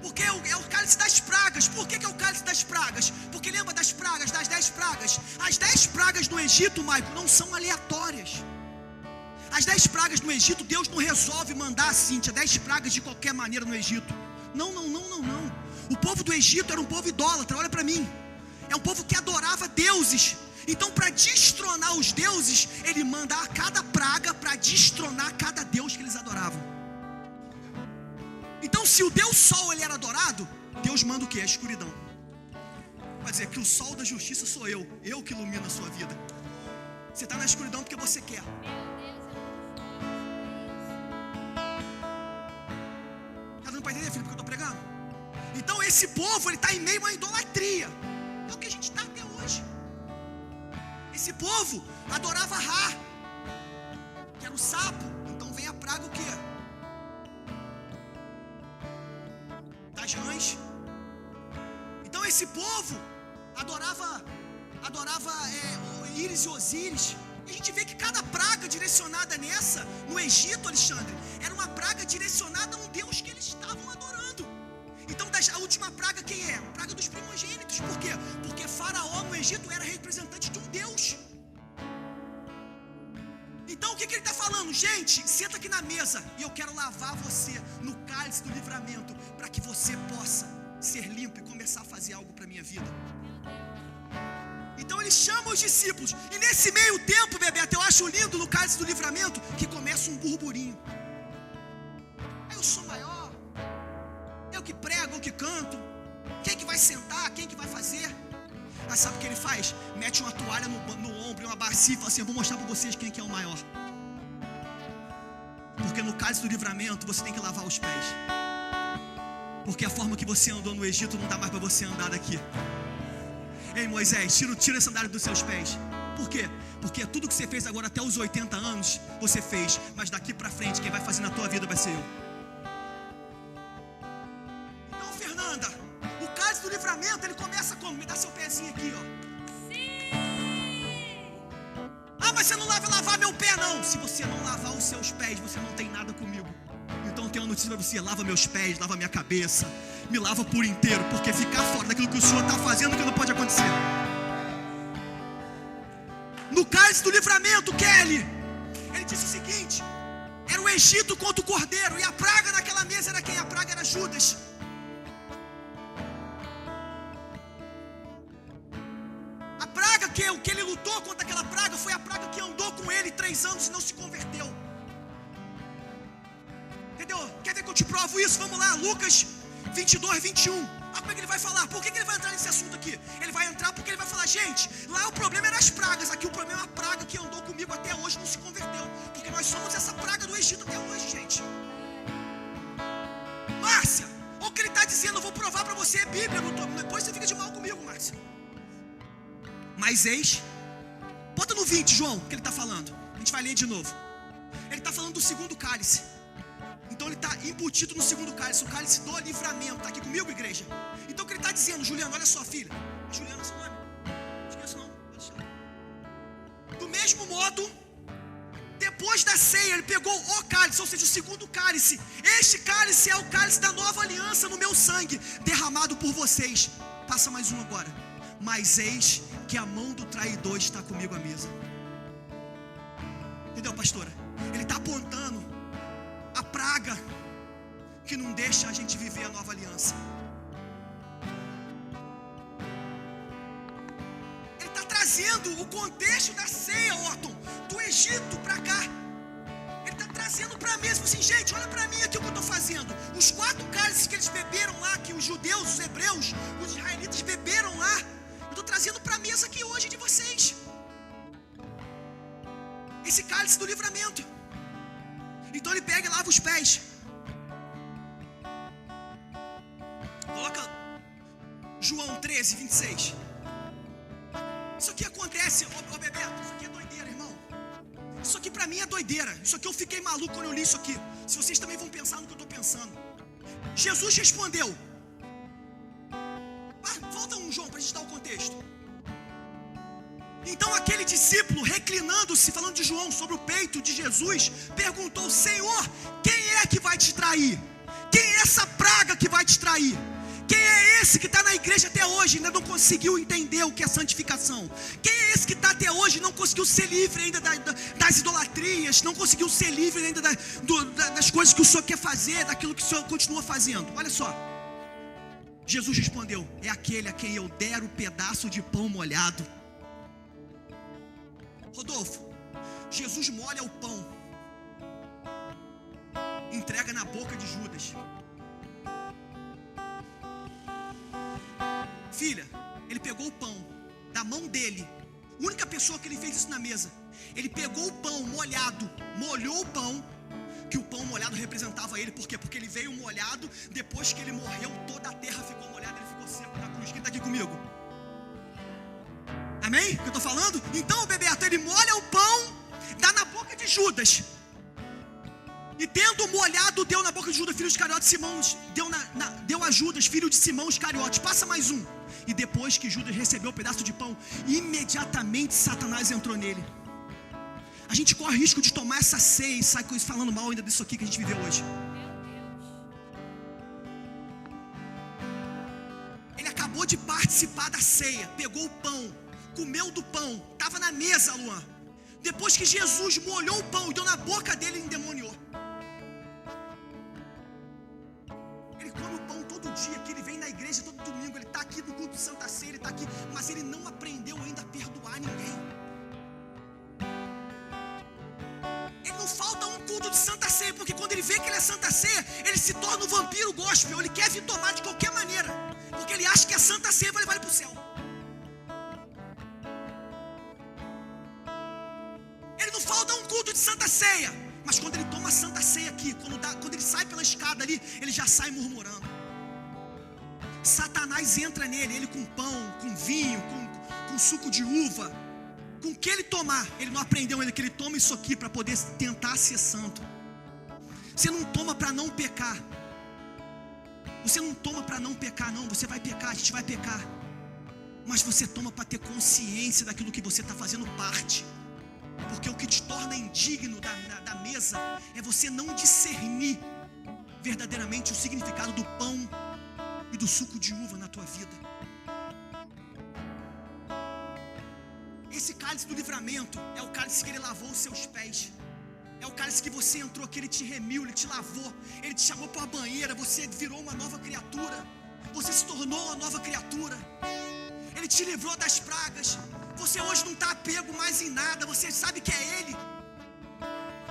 Porque é o cálice das pragas. Por que é o cálice das pragas? Porque lembra das pragas, das 10 pragas? As 10 pragas no Egito, Maico, não são aleatórias. As 10 pragas no Egito, Deus não resolve mandar, Cíntia, 10 pragas de qualquer maneira no Egito. Não. O povo do Egito era um povo idólatra, olha para mim. É um povo que adorava deuses. Então, para destronar os deuses, ele manda a cada praga para destronar cada deus que eles adoravam. Então, se o Deus Sol ele era adorado, Deus manda o que? A escuridão. Vai dizer que o sol da justiça sou eu que ilumino a sua vida. Você está na escuridão porque você quer. Está dando para entender, filho, porque eu estou pregando? Então, esse povo ele está em meio à idolatria. É o que a gente está até hoje. Esse povo adorava Ra, que era o sapo. Então vem a praga o quê? Das rãs. Então esse povo adorava Íris e Osíris. E a gente vê que cada praga direcionada nessa, no Egito, Alexandre, era uma praga direcionada a um Deus que eles estavam adorando. Então a última praga quem é? A praga dos primogênitos. Por quê? Porque Faraó no Egito era representante de um Deus. Então o que ele está falando? Gente, senta aqui na mesa e eu quero lavar você no cálice do livramento, para que você possa ser limpo e começar a fazer algo para a minha vida. Então ele chama os discípulos. E nesse meio tempo, Bebeto, eu acho lindo no cálice do livramento que começa um burburinho. Eu sou maior, eu que prego, eu que canto. Quem que vai sentar? Quem que vai fazer? Mas sabe o que ele faz? Mete uma toalha no ombro e uma bacia e fala assim: eu vou mostrar para vocês quem que é o maior. Porque no cálice do livramento você tem que lavar os pés. Porque a forma que você andou no Egito não dá mais para você andar daqui. Ei, Moisés, tira a sandália dos seus pés. Por quê? Porque tudo que você fez agora até os 80 anos, você fez. Mas daqui para frente, quem vai fazer na tua vida vai ser eu. Então, Fernanda, o cálice do livramento, ele começa como? Me dá seu pezinho aqui, ó. Sim! Mas você não vai lavar meu pé, não. Se você não lavar os seus pés, você não tem nada comigo. Então eu tenho uma notícia para você: lava meus pés, lava minha cabeça, me lava por inteiro, porque ficar fora daquilo que o Senhor está fazendo, que não pode acontecer. No cálice do livramento, Kelly, ele disse o seguinte: era o Egito contra o Cordeiro, e a praga naquela mesa era quem? A praga era Judas. A praga que ele lutou contra aquela praga foi a praga que andou com ele 3 anos e não se converteu. entendeu? Quer ver que eu te provo isso? Vamos lá, Lucas 22, 21. Olha como é que ele vai falar. Por que ele vai entrar nesse assunto aqui? Ele vai entrar porque ele vai falar, gente, lá o problema era as pragas, aqui o problema é a praga que andou comigo até hoje, não se converteu. Porque nós somos essa praga do Egito até hoje, gente. Márcia, olha o que ele está dizendo, eu vou provar para você, é Bíblia, depois você fica de mal comigo, Márcia. Mas eis, bota no 20, João, o que ele está falando. A gente vai ler de novo. Ele está falando do segundo cálice. Então ele está embutido no segundo cálice, o cálice do livramento. Está aqui comigo, igreja? Então o que ele está dizendo, Juliana, olha só, filha. Juliana é seu nome? Não esqueço não, pode deixar. Do mesmo modo, depois da ceia, ele pegou o cálice, ou seja, o segundo cálice. Este cálice é o cálice da nova aliança no meu sangue, derramado por vocês. Passa mais um agora. Mas eis que a mão do traidor está comigo à mesa. Entendeu, pastora? Ele está apontando a praga que não deixa a gente viver a nova aliança. Ele está trazendo o contexto da ceia, Otton, do Egito para cá. Ele está trazendo para a mesa, assim, gente, olha para mim aqui o que eu estou fazendo. Os 4 cálices que eles beberam lá, que os judeus, os hebreus, os israelitas beberam lá, eu estou trazendo para a mesa aqui hoje de vocês. Esse cálice do livramento. Então ele pega e lava os pés. Coloca João 13, 26. Isso aqui acontece, ó Bebeto, isso aqui é doideira, irmão. Isso aqui pra mim é doideira. Isso aqui eu fiquei maluco quando eu li isso aqui. Se vocês também vão pensar no que eu estou pensando. Jesus respondeu. Volta um, João, pra gente dar o contexto. Então aquele discípulo, reclinando-se, falando de João, sobre o peito de Jesus, perguntou, Senhor, quem é que vai te trair? Quem é essa praga que vai te trair? Quem é esse que está na igreja até hoje e ainda não conseguiu entender o que é santificação? Quem é esse que está até hoje e não conseguiu ser livre ainda das idolatrias, não conseguiu ser livre ainda das coisas que o Senhor quer fazer, daquilo que o Senhor continua fazendo? Olha só, Jesus respondeu, é aquele a quem eu der o pedaço de pão molhado. Rodolfo, Jesus molha o pão, entrega na boca de Judas. Filha, ele pegou o pão da mão dele, única pessoa que ele fez isso na mesa. Ele pegou o pão molhado, molhou o pão, que o pão molhado representava ele. Por quê? Porque ele veio molhado, depois que ele morreu, toda a terra ficou molhada, ele ficou seco na cruz. Quem está aqui comigo? Amém? O que eu estou falando? Então, Bebeto, ele molha o pão, dá na boca de Judas. E tendo molhado, deu na boca de Judas, filho de Iscariote, Simão, deu a Judas, filho de Simão Iscariote. Passa mais um. E depois que Judas recebeu o pedaço de pão, imediatamente Satanás entrou nele. A gente corre risco de tomar essa ceia e sai falando mal ainda disso aqui que a gente viveu hoje. Ele acabou de participar da ceia, pegou o pão, comeu do pão, estava na mesa, Luan. Depois que Jesus molhou o pão e deu na boca dele, ele endemoniou. Ele come o pão todo dia, que ele vem na igreja todo domingo, ele está aqui no culto de Santa Ceia, ele está aqui, mas ele não aprendeu ainda a perdoar ninguém. Ele não falta um culto de Santa Ceia, porque quando ele vê que ele é Santa Ceia, ele se torna um vampiro gospel, ele quer vir tomar de qualquer maneira, porque ele acha que a Santa Ceia vai levar ele para o céu. Não falta um culto de Santa Ceia, mas quando ele toma a Santa Ceia aqui, quando ele sai pela escada ali, ele já sai murmurando. Satanás entra nele, ele com pão, com vinho, com suco de uva, com o que ele tomar. Ele não aprendeu ainda que ele toma isso aqui para poder tentar ser santo. Você não toma para não pecar. Você não toma para não pecar, não. Você vai pecar, a gente vai pecar, mas você toma para ter consciência daquilo que você está fazendo parte. Porque o que te torna indigno da mesa é você não discernir verdadeiramente o significado do pão e do suco de uva na tua vida. Esse cálice do livramento é o cálice que ele lavou os seus pés. É o cálice que você entrou, que ele te remiu, ele te lavou, ele te chamou para a banheira, você virou uma nova criatura, você se tornou uma nova criatura. Ele te livrou das pragas. Você hoje não está apego mais em nada. Você sabe que é Ele.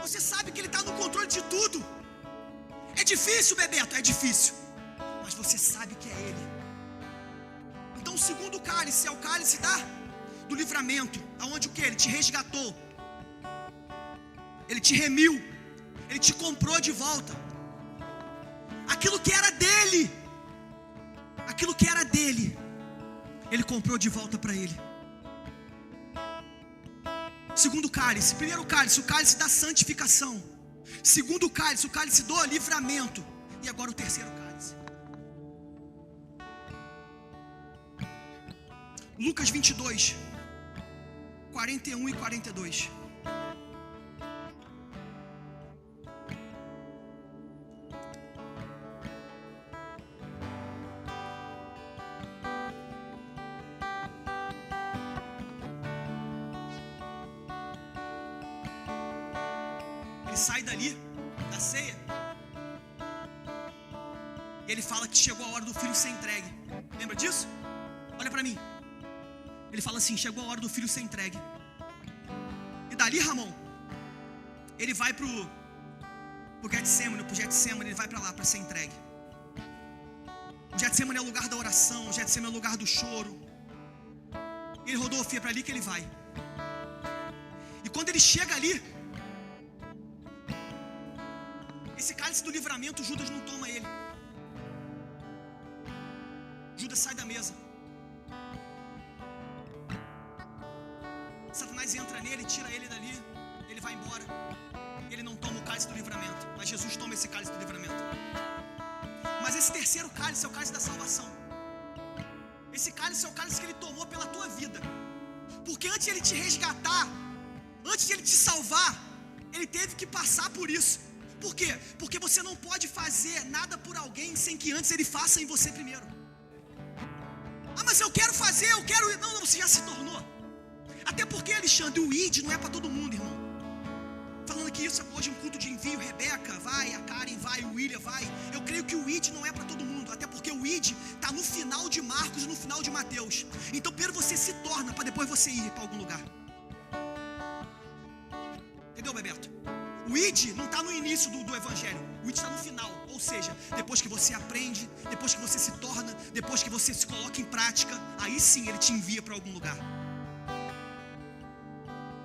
Você sabe que Ele está no controle de tudo. difícil, Bebeto? É difícil. Mas você sabe que é Ele. Então o segundo cálice é o cálice do livramento. Aonde o que? Ele te resgatou. Ele te remiu. Ele te comprou de volta. Aquilo que era dele. Aquilo que era dele. Ele comprou de volta para Ele. Segundo cálice. Primeiro cálice, o cálice da santificação. Segundo cálice, o cálice do livramento. E agora o terceiro cálice. Lucas 22, 41 e 42. Ele sai dali, da ceia, e ele fala que chegou a hora do filho ser entregue. Lembra disso? Olha para mim. Ele fala assim, chegou a hora do filho ser entregue. E dali, Ramon, ele vai pro Getsemane, ele vai para lá para ser entregue. O Getsemane é o lugar da oração, o Getsemane é o lugar do choro. Ele rodofia para ali que ele vai. E quando ele chega ali, esse cálice do livramento, Judas não toma ele. Judas sai da mesa. Satanás entra nele, tira ele dali, ele vai embora. Ele não toma o cálice do livramento, mas Jesus toma esse cálice do livramento. Mas esse terceiro cálice é o cálice da salvação. Esse cálice é o cálice que ele tomou pela tua vida. Porque antes de ele te resgatar, antes de ele te salvar, ele teve que passar por isso. Por quê? Porque você não pode fazer nada por alguém sem que antes ele faça em você primeiro. Ah, mas eu quero fazer, eu quero... Não, você já se tornou. Até porque, Alexandre, o ID não é para todo mundo, irmão. Falando que isso hoje é um culto de envio, Rebeca vai, a Karen vai, o William vai. Eu creio que o ID não é para todo mundo. Até porque o ID está no final de Marcos e no final de Mateus. Então primeiro você se torna para depois você ir para algum lugar. Entendeu, Bebeto? O ID não está no início do evangelho, o ID está no final. Ou seja, depois que você aprende, depois que você se torna, depois que você se coloca em prática, aí sim ele te envia para algum lugar.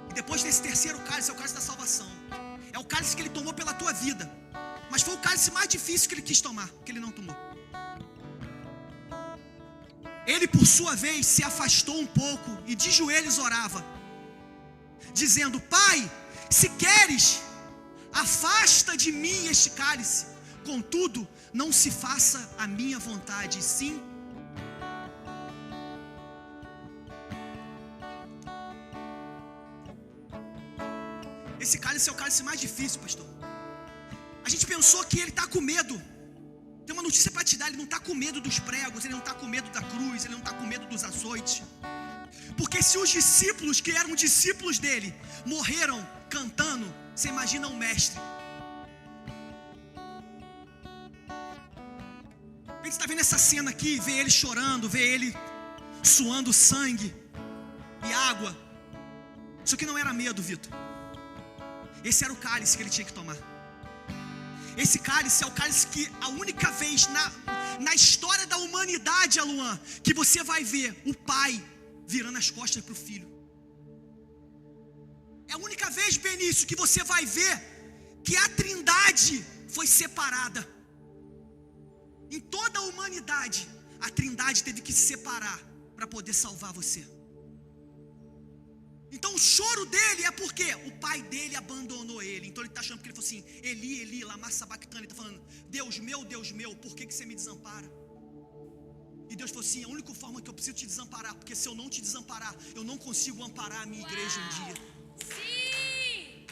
E depois desse terceiro cálice, é o cálice da salvação. É o cálice que ele tomou pela tua vida. Mas foi o cálice mais difícil que ele quis tomar, que ele não tomou. Ele, por sua vez, se afastou um pouco e de joelhos orava, dizendo: Pai, se queres, afasta de mim este cálice, contudo, não se faça a minha vontade, sim. Esse cálice é o cálice mais difícil, pastor. A gente pensou que ele está com medo. Tem uma notícia para te dar, ele não está com medo dos pregos, ele não está com medo da cruz, ele não está com medo dos açoites. Porque se os discípulos que eram discípulos dele morreram cantando, você imagina um mestre. A gente está vendo essa cena aqui, vê ele chorando, vê ele suando sangue e água. Isso aqui não era medo, Vitor. Esse era o cálice que ele tinha que tomar. Esse cálice é o cálice que a única vez na história da humanidade, Aluan, que você vai ver o pai virando as costas para o filho. É a única vez, Benício, que você vai ver que a Trindade foi separada. Em toda a humanidade, a Trindade teve que se separar para poder salvar você. Então o choro dele é porque o pai dele abandonou ele. Então ele está achando que ele falou assim: Eli, Eli, lama sabachthani. Ele está falando: Deus meu, por que você me desampara? E Deus falou assim: a única forma que eu preciso te desamparar, porque se eu não te desamparar, eu não consigo amparar a minha igreja um dia. Sim!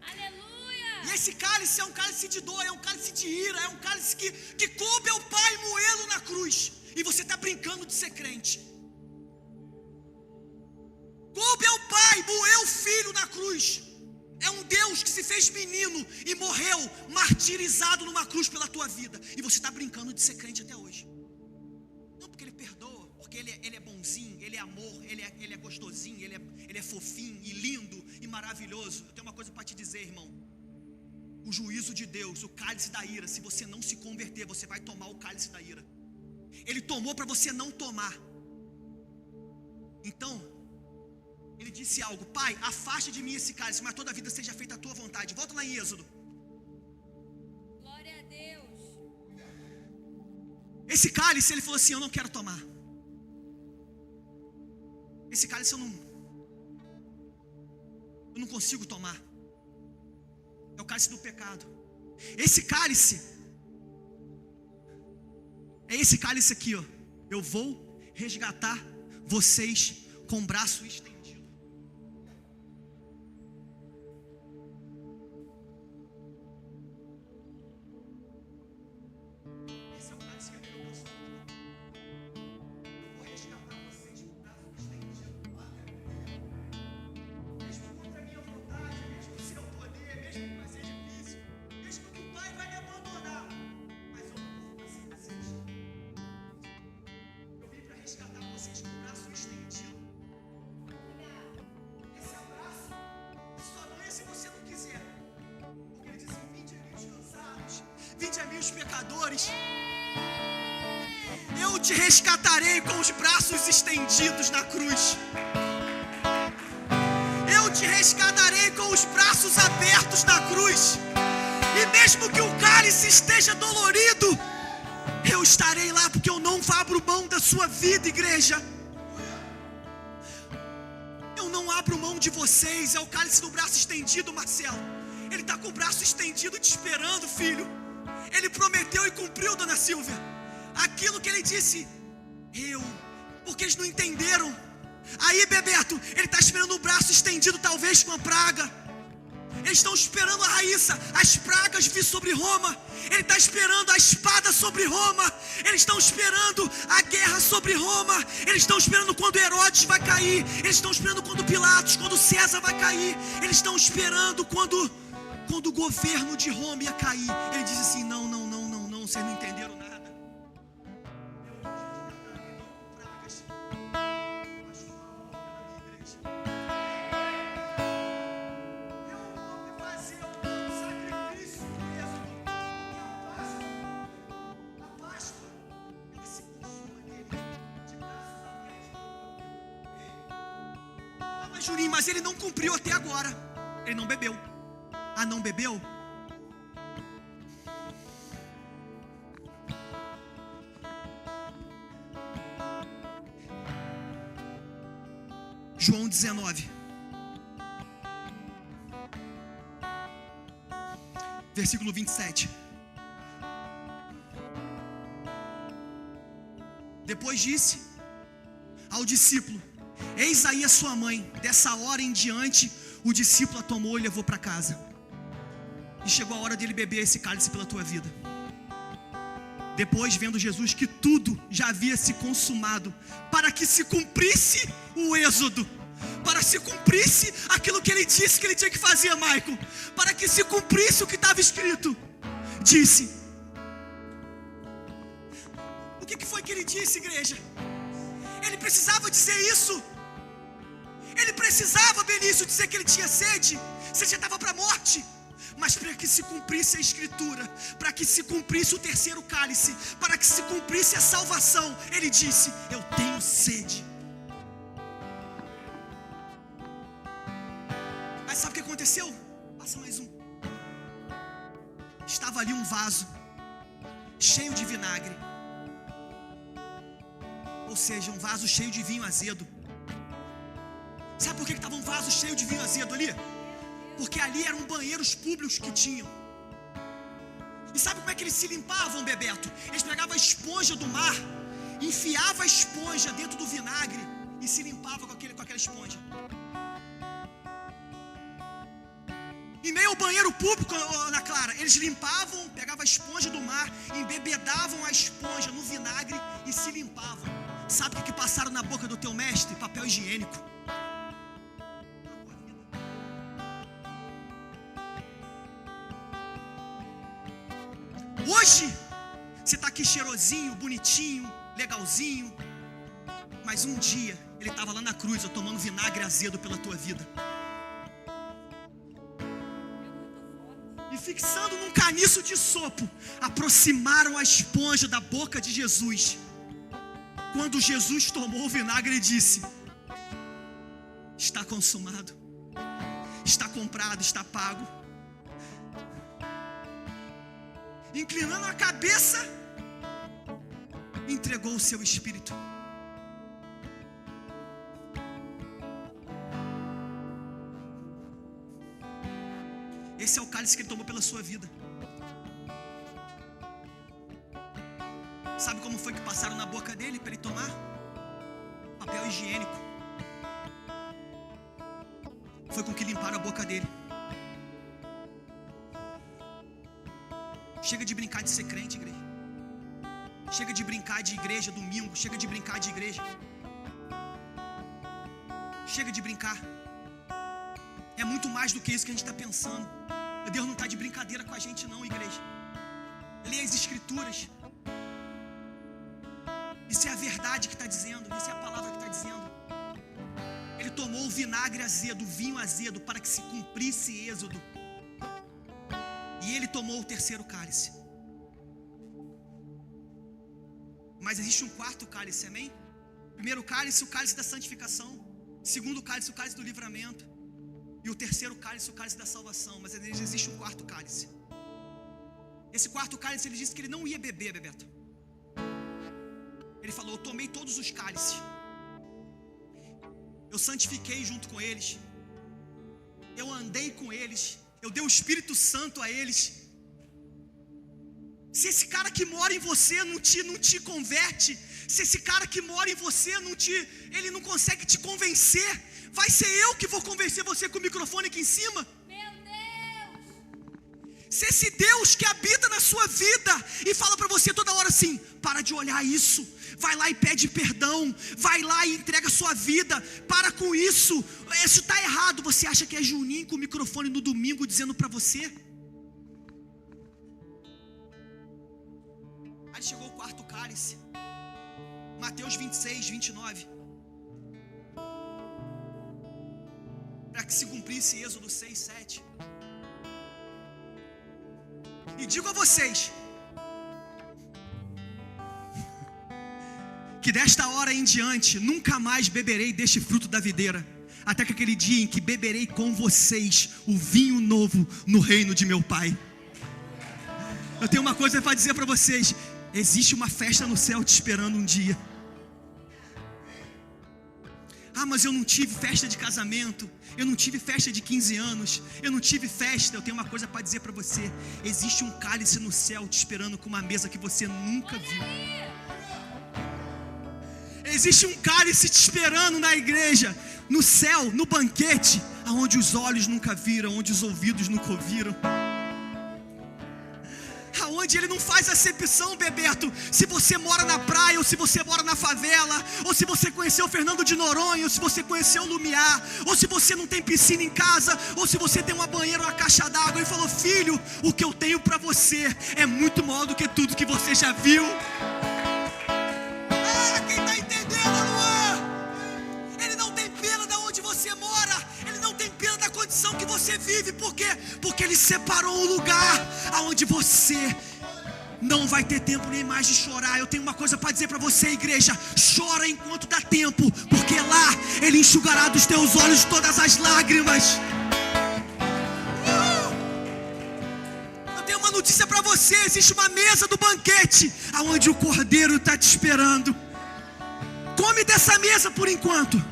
Aleluia! E esse cálice é um cálice de dor, é um cálice de ira, é um cálice que coube ao pai moê-lo na cruz. E você está brincando de ser crente. Coube ao pai moer o filho na cruz. É um Deus que se fez menino e morreu martirizado numa cruz pela tua vida. E você está brincando de ser crente até hoje. Não porque ele perdoa, porque ele é bonzinho, ele é amor, ele é gostosinho, ele é fofinho e lindo e maravilhoso. Eu tenho uma coisa para te dizer, irmão. o juízo de Deus, o cálice da ira. Se você não se converter, você vai tomar o cálice da ira. Ele tomou para você não tomar. Então, ele disse algo: Pai, afaste de mim esse cálice, mas toda a vida seja feita a tua vontade. Volta lá em Êxodo. Glória a Deus. Esse cálice, ele falou assim: eu não quero tomar. Esse cálice eu não consigo tomar. É o cálice do pecado. Esse cálice é esse cálice aqui, ó. Eu vou resgatar vocês com o braço estendido. Esse é o cálice que eu posso tomar. Eu vou resgatar vocês com o braço estendido. Mesmo contra a minha vontade, mesmo sem eu poder, mesmo que vai ser difícil, mesmo que o Pai vai me abandonar, mas eu não vou fazer vocês. Eu vim para resgatar vocês com o braço estendido. Esse abraço só não é se você não quiser. Porque ele diz: vinde a mim os cansados, vinde a mim os pecadores. Eu te resgatarei com os braços estendidos na cruz. Eu te resgatarei com os braços abertos na cruz. E mesmo que o cálice esteja dolorido, eu estarei lá, porque eu não abro mão da sua vida, igreja. Eu não abro mão de vocês. É o cálice do braço estendido, Marcelo. Ele está com o braço estendido te esperando, filho. Ele prometeu e cumpriu, dona Silvia, aquilo que ele disse. Porque eles não entenderam. Aí, Bebeto, ele está esperando o braço estendido, talvez com a praga. Eles estão esperando a Raíssa, as pragas vir sobre Roma. Ele está esperando a espada sobre Roma. Eles estão esperando a guerra sobre Roma. Eles estão esperando quando Herodes vai cair. Eles estão esperando quando Pilatos, quando César vai cair. Eles estão esperando quando o governo de Roma ia cair. Ele diz assim: não, vocês não entenderam nada. Juninho, mas ele não cumpriu até agora. Ele não bebeu. Ah, não bebeu? João 19, versículo 27. Depois disse ao discípulo: eis aí a sua mãe. Dessa hora em diante, o discípulo a tomou e levou para casa. E chegou a hora dele beber esse cálice pela tua vida. Depois, vendo Jesus que tudo já havia se consumado, para que se cumprisse o êxodo, para se cumprisse aquilo que ele disse que ele tinha que fazer, Michael, para que se cumprisse o que estava escrito, disse. O que foi que ele disse, igreja? Ele precisava dizer isso. Ele precisava, Benício, dizer que ele tinha sede. Você já estava para a morte. Mas para que se cumprisse a escritura, para que se cumprisse o terceiro cálice, para que se cumprisse a salvação, ele disse: eu tenho sede. Mas sabe o que aconteceu? Passa mais um. Estava ali um vaso cheio de vinagre, ou seja, um vaso cheio de vinho azedo. Sabe por que estava um vaso cheio de vinho azedo ali? Porque ali eram banheiros públicos que tinham. E sabe como é que eles se limpavam, Bebeto? Eles pegavam a esponja do mar, enfiavam a esponja dentro do vinagre e se limpavam com aquela esponja. Em meio ao banheiro público, Ana Clara, eles limpavam, pegavam a esponja do mar, embebedavam a esponja no vinagre e se limpavam. Sabe o que passaram na boca do teu mestre? Papel higiênico. Hoje, você está aqui cheirosinho, bonitinho, legalzinho. Mas um dia, ele estava lá na cruz, tomando vinagre azedo pela tua vida. e fixando num caniço de sopo, aproximaram a esponja da boca de Jesus. Quando Jesus tomou o vinagre, ele disse: está consumado, está comprado, está pago. Inclinando a cabeça, entregou o seu espírito. Esse é o cálice que ele tomou pela sua vida. Sabe como foi que passaram na boca dele para ele tomar? Papel higiênico. Foi com que limparam a boca dele. Chega de brincar de ser crente, igreja. Chega de brincar de igreja domingo. Chega de brincar de igreja. Chega de brincar. É muito mais do que isso que a gente está pensando. Deus não está de brincadeira com a gente não, igreja. Leia as escrituras. Isso é a verdade que está dizendo. Isso é a palavra que está dizendo. Ele tomou o vinagre azedo, o vinho azedo, para que se cumprisse Êxodo. E ele tomou o terceiro cálice. Mas existe um quarto cálice, amém? Primeiro cálice, o cálice da santificação. Segundo cálice, o cálice do livramento. E o terceiro cálice, o cálice da salvação. Mas existe um quarto cálice. Esse quarto cálice, ele disse que ele não ia beber, Bebeto. Ele falou: eu tomei todos os cálices, eu santifiquei junto com eles, eu andei com eles, eu dei o Espírito Santo a eles. Se esse cara que mora em você não te converte, se esse cara que mora em você ele não consegue te convencer, vai ser eu que vou convencer você com o microfone aqui em cima. Meu Deus! Se esse Deus que habita na sua vida e fala para você toda hora assim: para de olhar isso, vai lá e pede perdão, vai lá e entrega a sua vida, para com isso, isso está errado. Você acha que é Juninho com o microfone no domingo dizendo para você? Aí chegou o quarto cálice, Mateus 26, 29, para que se cumprisse Êxodo 6, 7. E digo a vocês que desta hora em diante nunca mais beberei deste fruto da videira, até que aquele dia em que beberei com vocês o vinho novo no reino de meu Pai. Eu tenho uma coisa para dizer para vocês: existe uma festa no céu te esperando um dia. Ah, mas eu não tive festa de casamento, eu não tive festa de 15 anos, eu não tive festa. Eu tenho uma coisa para dizer para você: existe um cálice no céu te esperando com uma mesa que você nunca viu. Existe um cálice te esperando na igreja, no céu, no banquete, aonde os olhos nunca viram, onde os ouvidos nunca ouviram, aonde ele não faz acepção, Bebeto, se você mora na praia, ou se você mora na favela, ou se você conheceu Fernando de Noronha, ou se você conheceu Lumiar, ou se você não tem piscina em casa, ou se você tem uma banheira, uma caixa d'água. Ele falou: filho, o que eu tenho para você é muito maior do que tudo que você já viu. Quem está entendendo, Luan? Ele não tem pena de onde você mora, ele não tem pena da condição que você vive. Por quê? Porque ele separou um lugar aonde você não vai ter tempo nem mais de chorar. Eu tenho uma coisa para dizer para você, igreja: chora enquanto dá tempo, porque lá ele enxugará dos teus olhos todas as lágrimas. Eu tenho uma notícia para você: existe uma mesa do banquete aonde o Cordeiro está te esperando. Come dessa mesa por enquanto,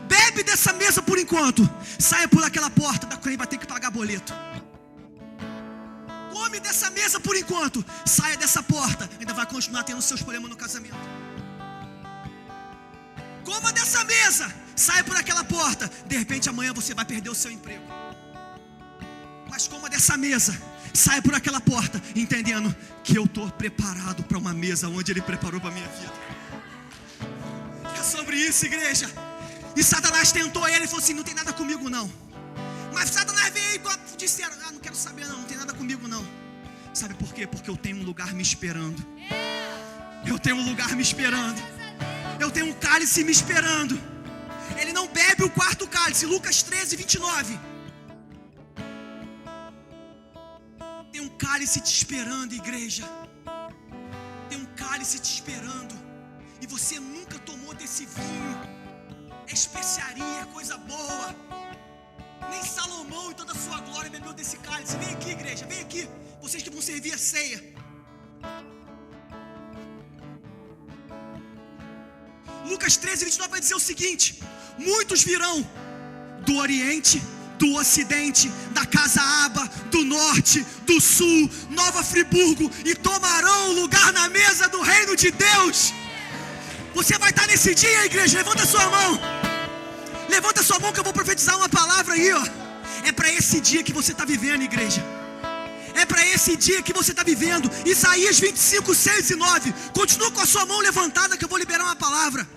bebe dessa mesa por enquanto, saia por aquela porta, daí vai ter que pagar boleto. Come dessa mesa por enquanto, saia dessa porta, ainda vai continuar tendo seus problemas no casamento. Coma dessa mesa, saia por aquela porta, de repente amanhã você vai perder o seu emprego. Mas coma dessa mesa, saia por aquela porta, entendendo que eu estou preparado para uma mesa onde Ele preparou para a minha vida. É sobre isso, igreja. E Satanás tentou ele e falou assim: não tem nada comigo não. Mas Satanás veio e disseram: não quero saber não tem nada comigo não. Sabe por quê? Porque eu tenho um lugar me esperando. Eu tenho um lugar me esperando. Eu tenho um cálice me esperando. Ele não bebe o quarto cálice. Lucas 13, 29. Tem um cálice te esperando, igreja. Tem um cálice te esperando. E você nunca tomou desse vinho. É especiaria, é coisa boa. Nem Salomão em toda a sua glória bebeu desse cálice. Vem aqui, igreja, vem aqui. Vocês que vão servir a ceia. Lucas 13, 29 vai dizer o seguinte: muitos virão do Oriente, do Ocidente, da Casa Aba, do Norte, do Sul, Nova Friburgo, e tomarão lugar na mesa do reino de Deus. Você vai estar nesse dia, igreja. Levanta sua mão. Levanta sua mão que eu vou profetizar uma palavra aí, ó. É para esse dia que você está vivendo, igreja. É para esse dia que você está vivendo. Isaías 25, 6 e 9. Continua com a sua mão levantada que eu vou liberar uma palavra.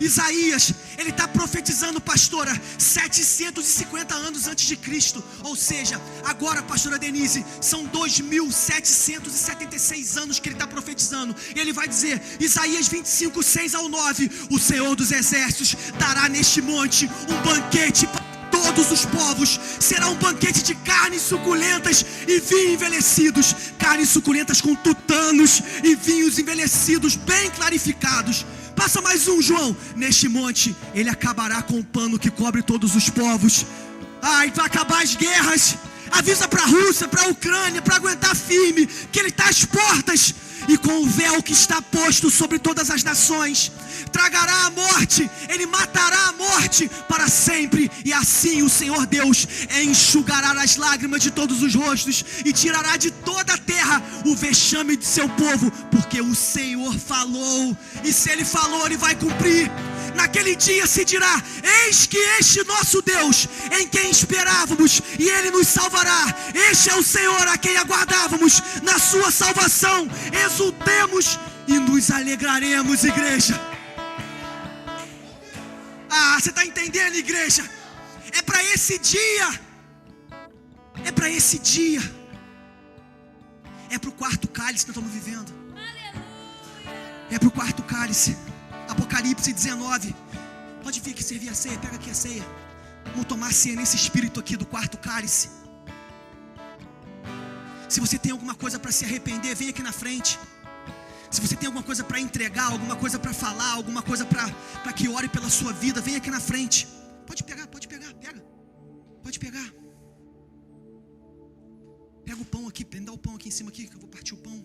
Isaías, ele está profetizando, pastora, 750 anos antes de Cristo. Ou seja, agora, pastora Denise, são 2776 anos que ele está profetizando. E ele vai dizer, Isaías 25, 6 ao 9: o Senhor dos Exércitos dará neste monte um banquete para todos os povos. Será um banquete de carnes suculentas e vinhos envelhecidos. Carnes suculentas com tutanos e vinhos envelhecidos bem clarificados. Passa mais um, João. Neste monte ele acabará com o pano que cobre todos os povos. Ai, vai acabar as guerras. Avisa para a Rússia, para a Ucrânia, para aguentar firme, que ele está às portas. E com o véu que está posto sobre todas as nações, tragará a morte, ele matará a morte para sempre. E assim o Senhor Deus enxugará as lágrimas de todos os rostos e tirará de toda a terra o vexame de seu povo, porque o Senhor falou, e se ele falou, ele vai cumprir. Naquele dia se dirá: eis que este nosso Deus, em quem esperávamos, e ele nos salvará. Este é o Senhor a quem aguardávamos, na sua salvação exultemos e nos alegraremos, igreja. Você está entendendo, igreja? É para esse dia. É para esse dia. É para o quarto cálice que nós estamos vivendo. É para o quarto cálice. Apocalipse 19. Pode vir aqui servir a ceia. Pega aqui a ceia. Vamos tomar a ceia nesse espírito aqui do quarto cálice. Se você tem alguma coisa para se arrepender, vem aqui na frente. Se você tem alguma coisa para entregar, alguma coisa para falar, alguma coisa para que ore pela sua vida, vem aqui na frente. Pode pegar, pega. Pode pegar. Pega o pão aqui, dá o pão aqui em cima aqui, que eu vou partir o pão.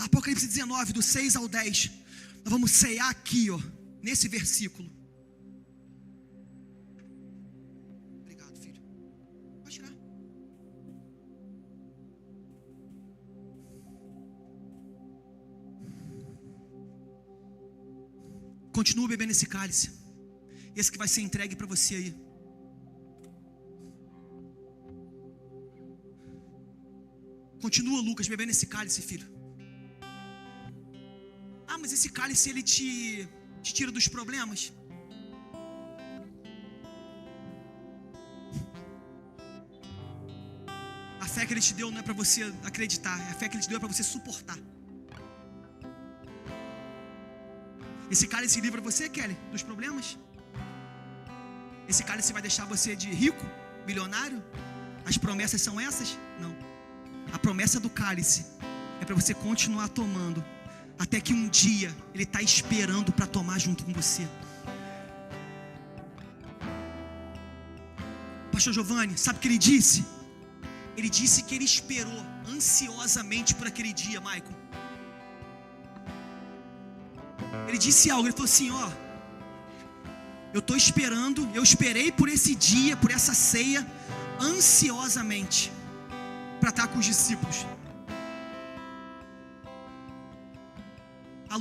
Apocalipse 19, do 6 ao 10. Nós vamos ceiar aqui, ó, nesse versículo. Obrigado, filho. Pode tirar. Continua bebendo esse cálice. Esse que vai ser entregue para você aí. Continua, Lucas, bebendo esse cálice, filho. Mas esse cálice ele te tira dos problemas. A fé que ele te deu não é para você acreditar, a fé que ele te deu é para você suportar. Esse cálice livra você, Kelly, dos problemas? Esse cálice vai deixar você de rico, milionário? As promessas são essas? Não. A promessa do cálice é para você continuar tomando, até que um dia ele está esperando para tomar junto com você. Pastor Giovanni, sabe o que ele disse? Ele disse que ele esperou ansiosamente por aquele dia, Michael. Ele disse algo, ele falou assim, ó, eu estou esperando, eu esperei por esse dia, por essa ceia, ansiosamente, para estar com os discípulos.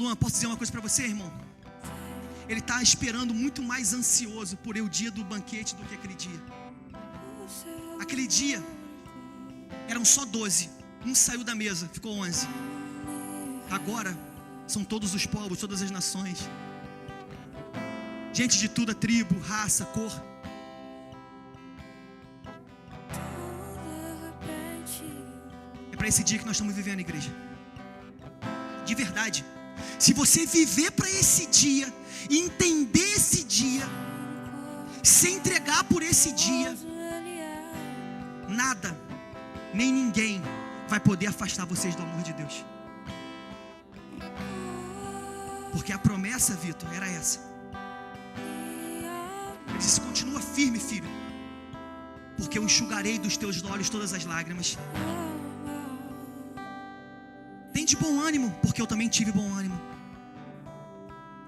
Luan, posso dizer uma coisa para você, irmão? Ele está esperando muito mais ansioso por o dia do banquete do que aquele dia. Aquele dia eram só 12. Um saiu da mesa, ficou 11. Agora são todos os povos, todas as nações. Gente de toda tribo, raça, cor. É para esse dia que nós estamos vivendo, igreja. De verdade. Se você viver para esse dia, entender esse dia, se entregar por esse dia, nada, nem ninguém vai poder afastar vocês do amor de Deus. Porque a promessa, Vitor, era essa. Ele disse: continua firme, filho, porque eu enxugarei dos teus olhos todas as lágrimas. Tem de bom ânimo, porque eu também tive bom ânimo.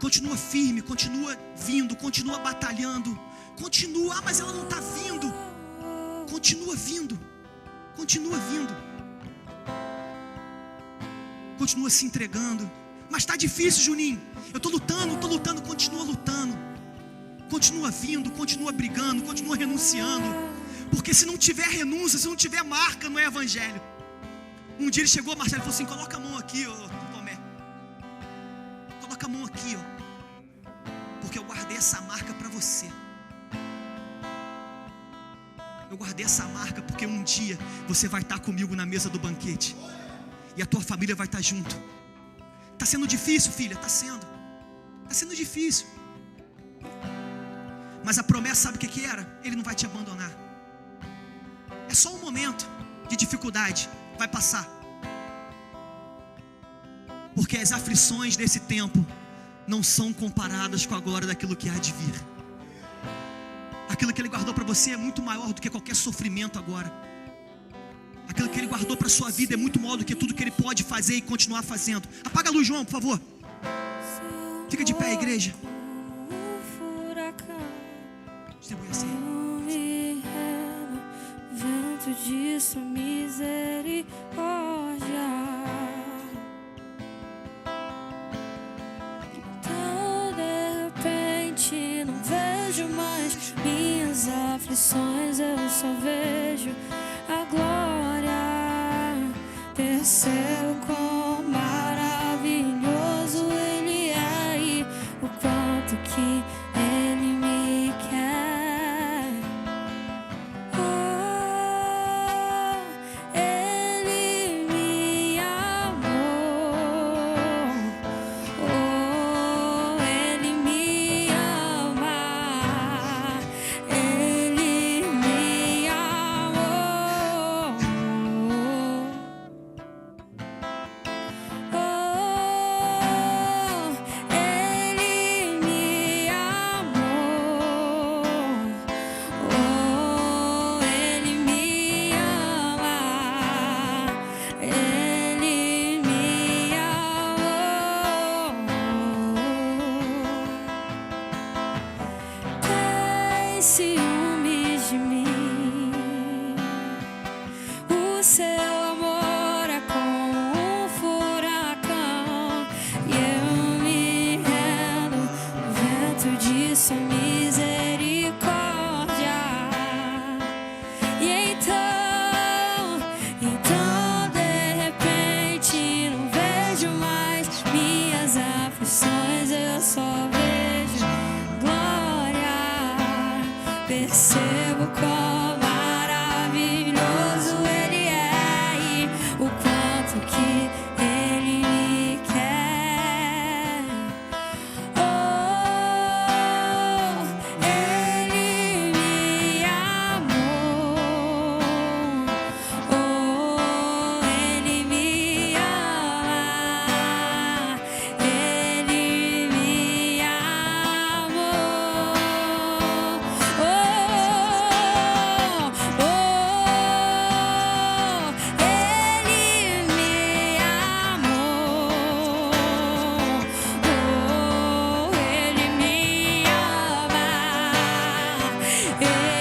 Continua firme, continua vindo, continua batalhando. Continua, mas ela não está vindo. Continua vindo, continua vindo. Continua se entregando. Mas está difícil, Juninho. Eu estou lutando, continua lutando. Continua vindo, continua brigando, continua renunciando. Porque se não tiver renúncia, se não tiver marca, não é evangelho. Um dia ele chegou, Marcelo, e falou assim: coloca a mão aqui, ô Tomé. Coloca a mão aqui, ó. Porque eu guardei essa marca para você. Eu guardei essa marca porque um dia você vai estar comigo na mesa do banquete. E a tua família vai estar junto. Está sendo difícil, filha? Está sendo. Está sendo difícil. Mas a promessa, sabe o que era? Ele não vai te abandonar. É só um momento de dificuldade. Vai passar. Porque as aflições desse tempo não são comparadas com a glória daquilo que há de vir. Aquilo que Ele guardou para você é muito maior do que qualquer sofrimento agora. Aquilo que Ele guardou para a sua vida é muito maior do que tudo que Ele pode fazer e continuar fazendo. Apaga a luz, João, por favor. Fica de pé, igreja. Distribui essa aí. Vento de sua misericórdia. Então de repente não vejo mais minhas aflições, eu só vejo a glória. Percebo quão maravilhoso Ele é e o quanto que Ele me quer. Oh, Ele me amou. Oh, Ele me ama. Ele me amou. Ciúmes de mim, o seu amor é como um furacão e eu me rendo no vento de sua misericórdia. E então de repente não vejo mais minhas aflições, eu só vejo glória. Percebo quão maravilhoso Ele é e o quanto que Ele me quer. Oh, Ele me amou. Oh, Ele me ama. Ele me amou. Ele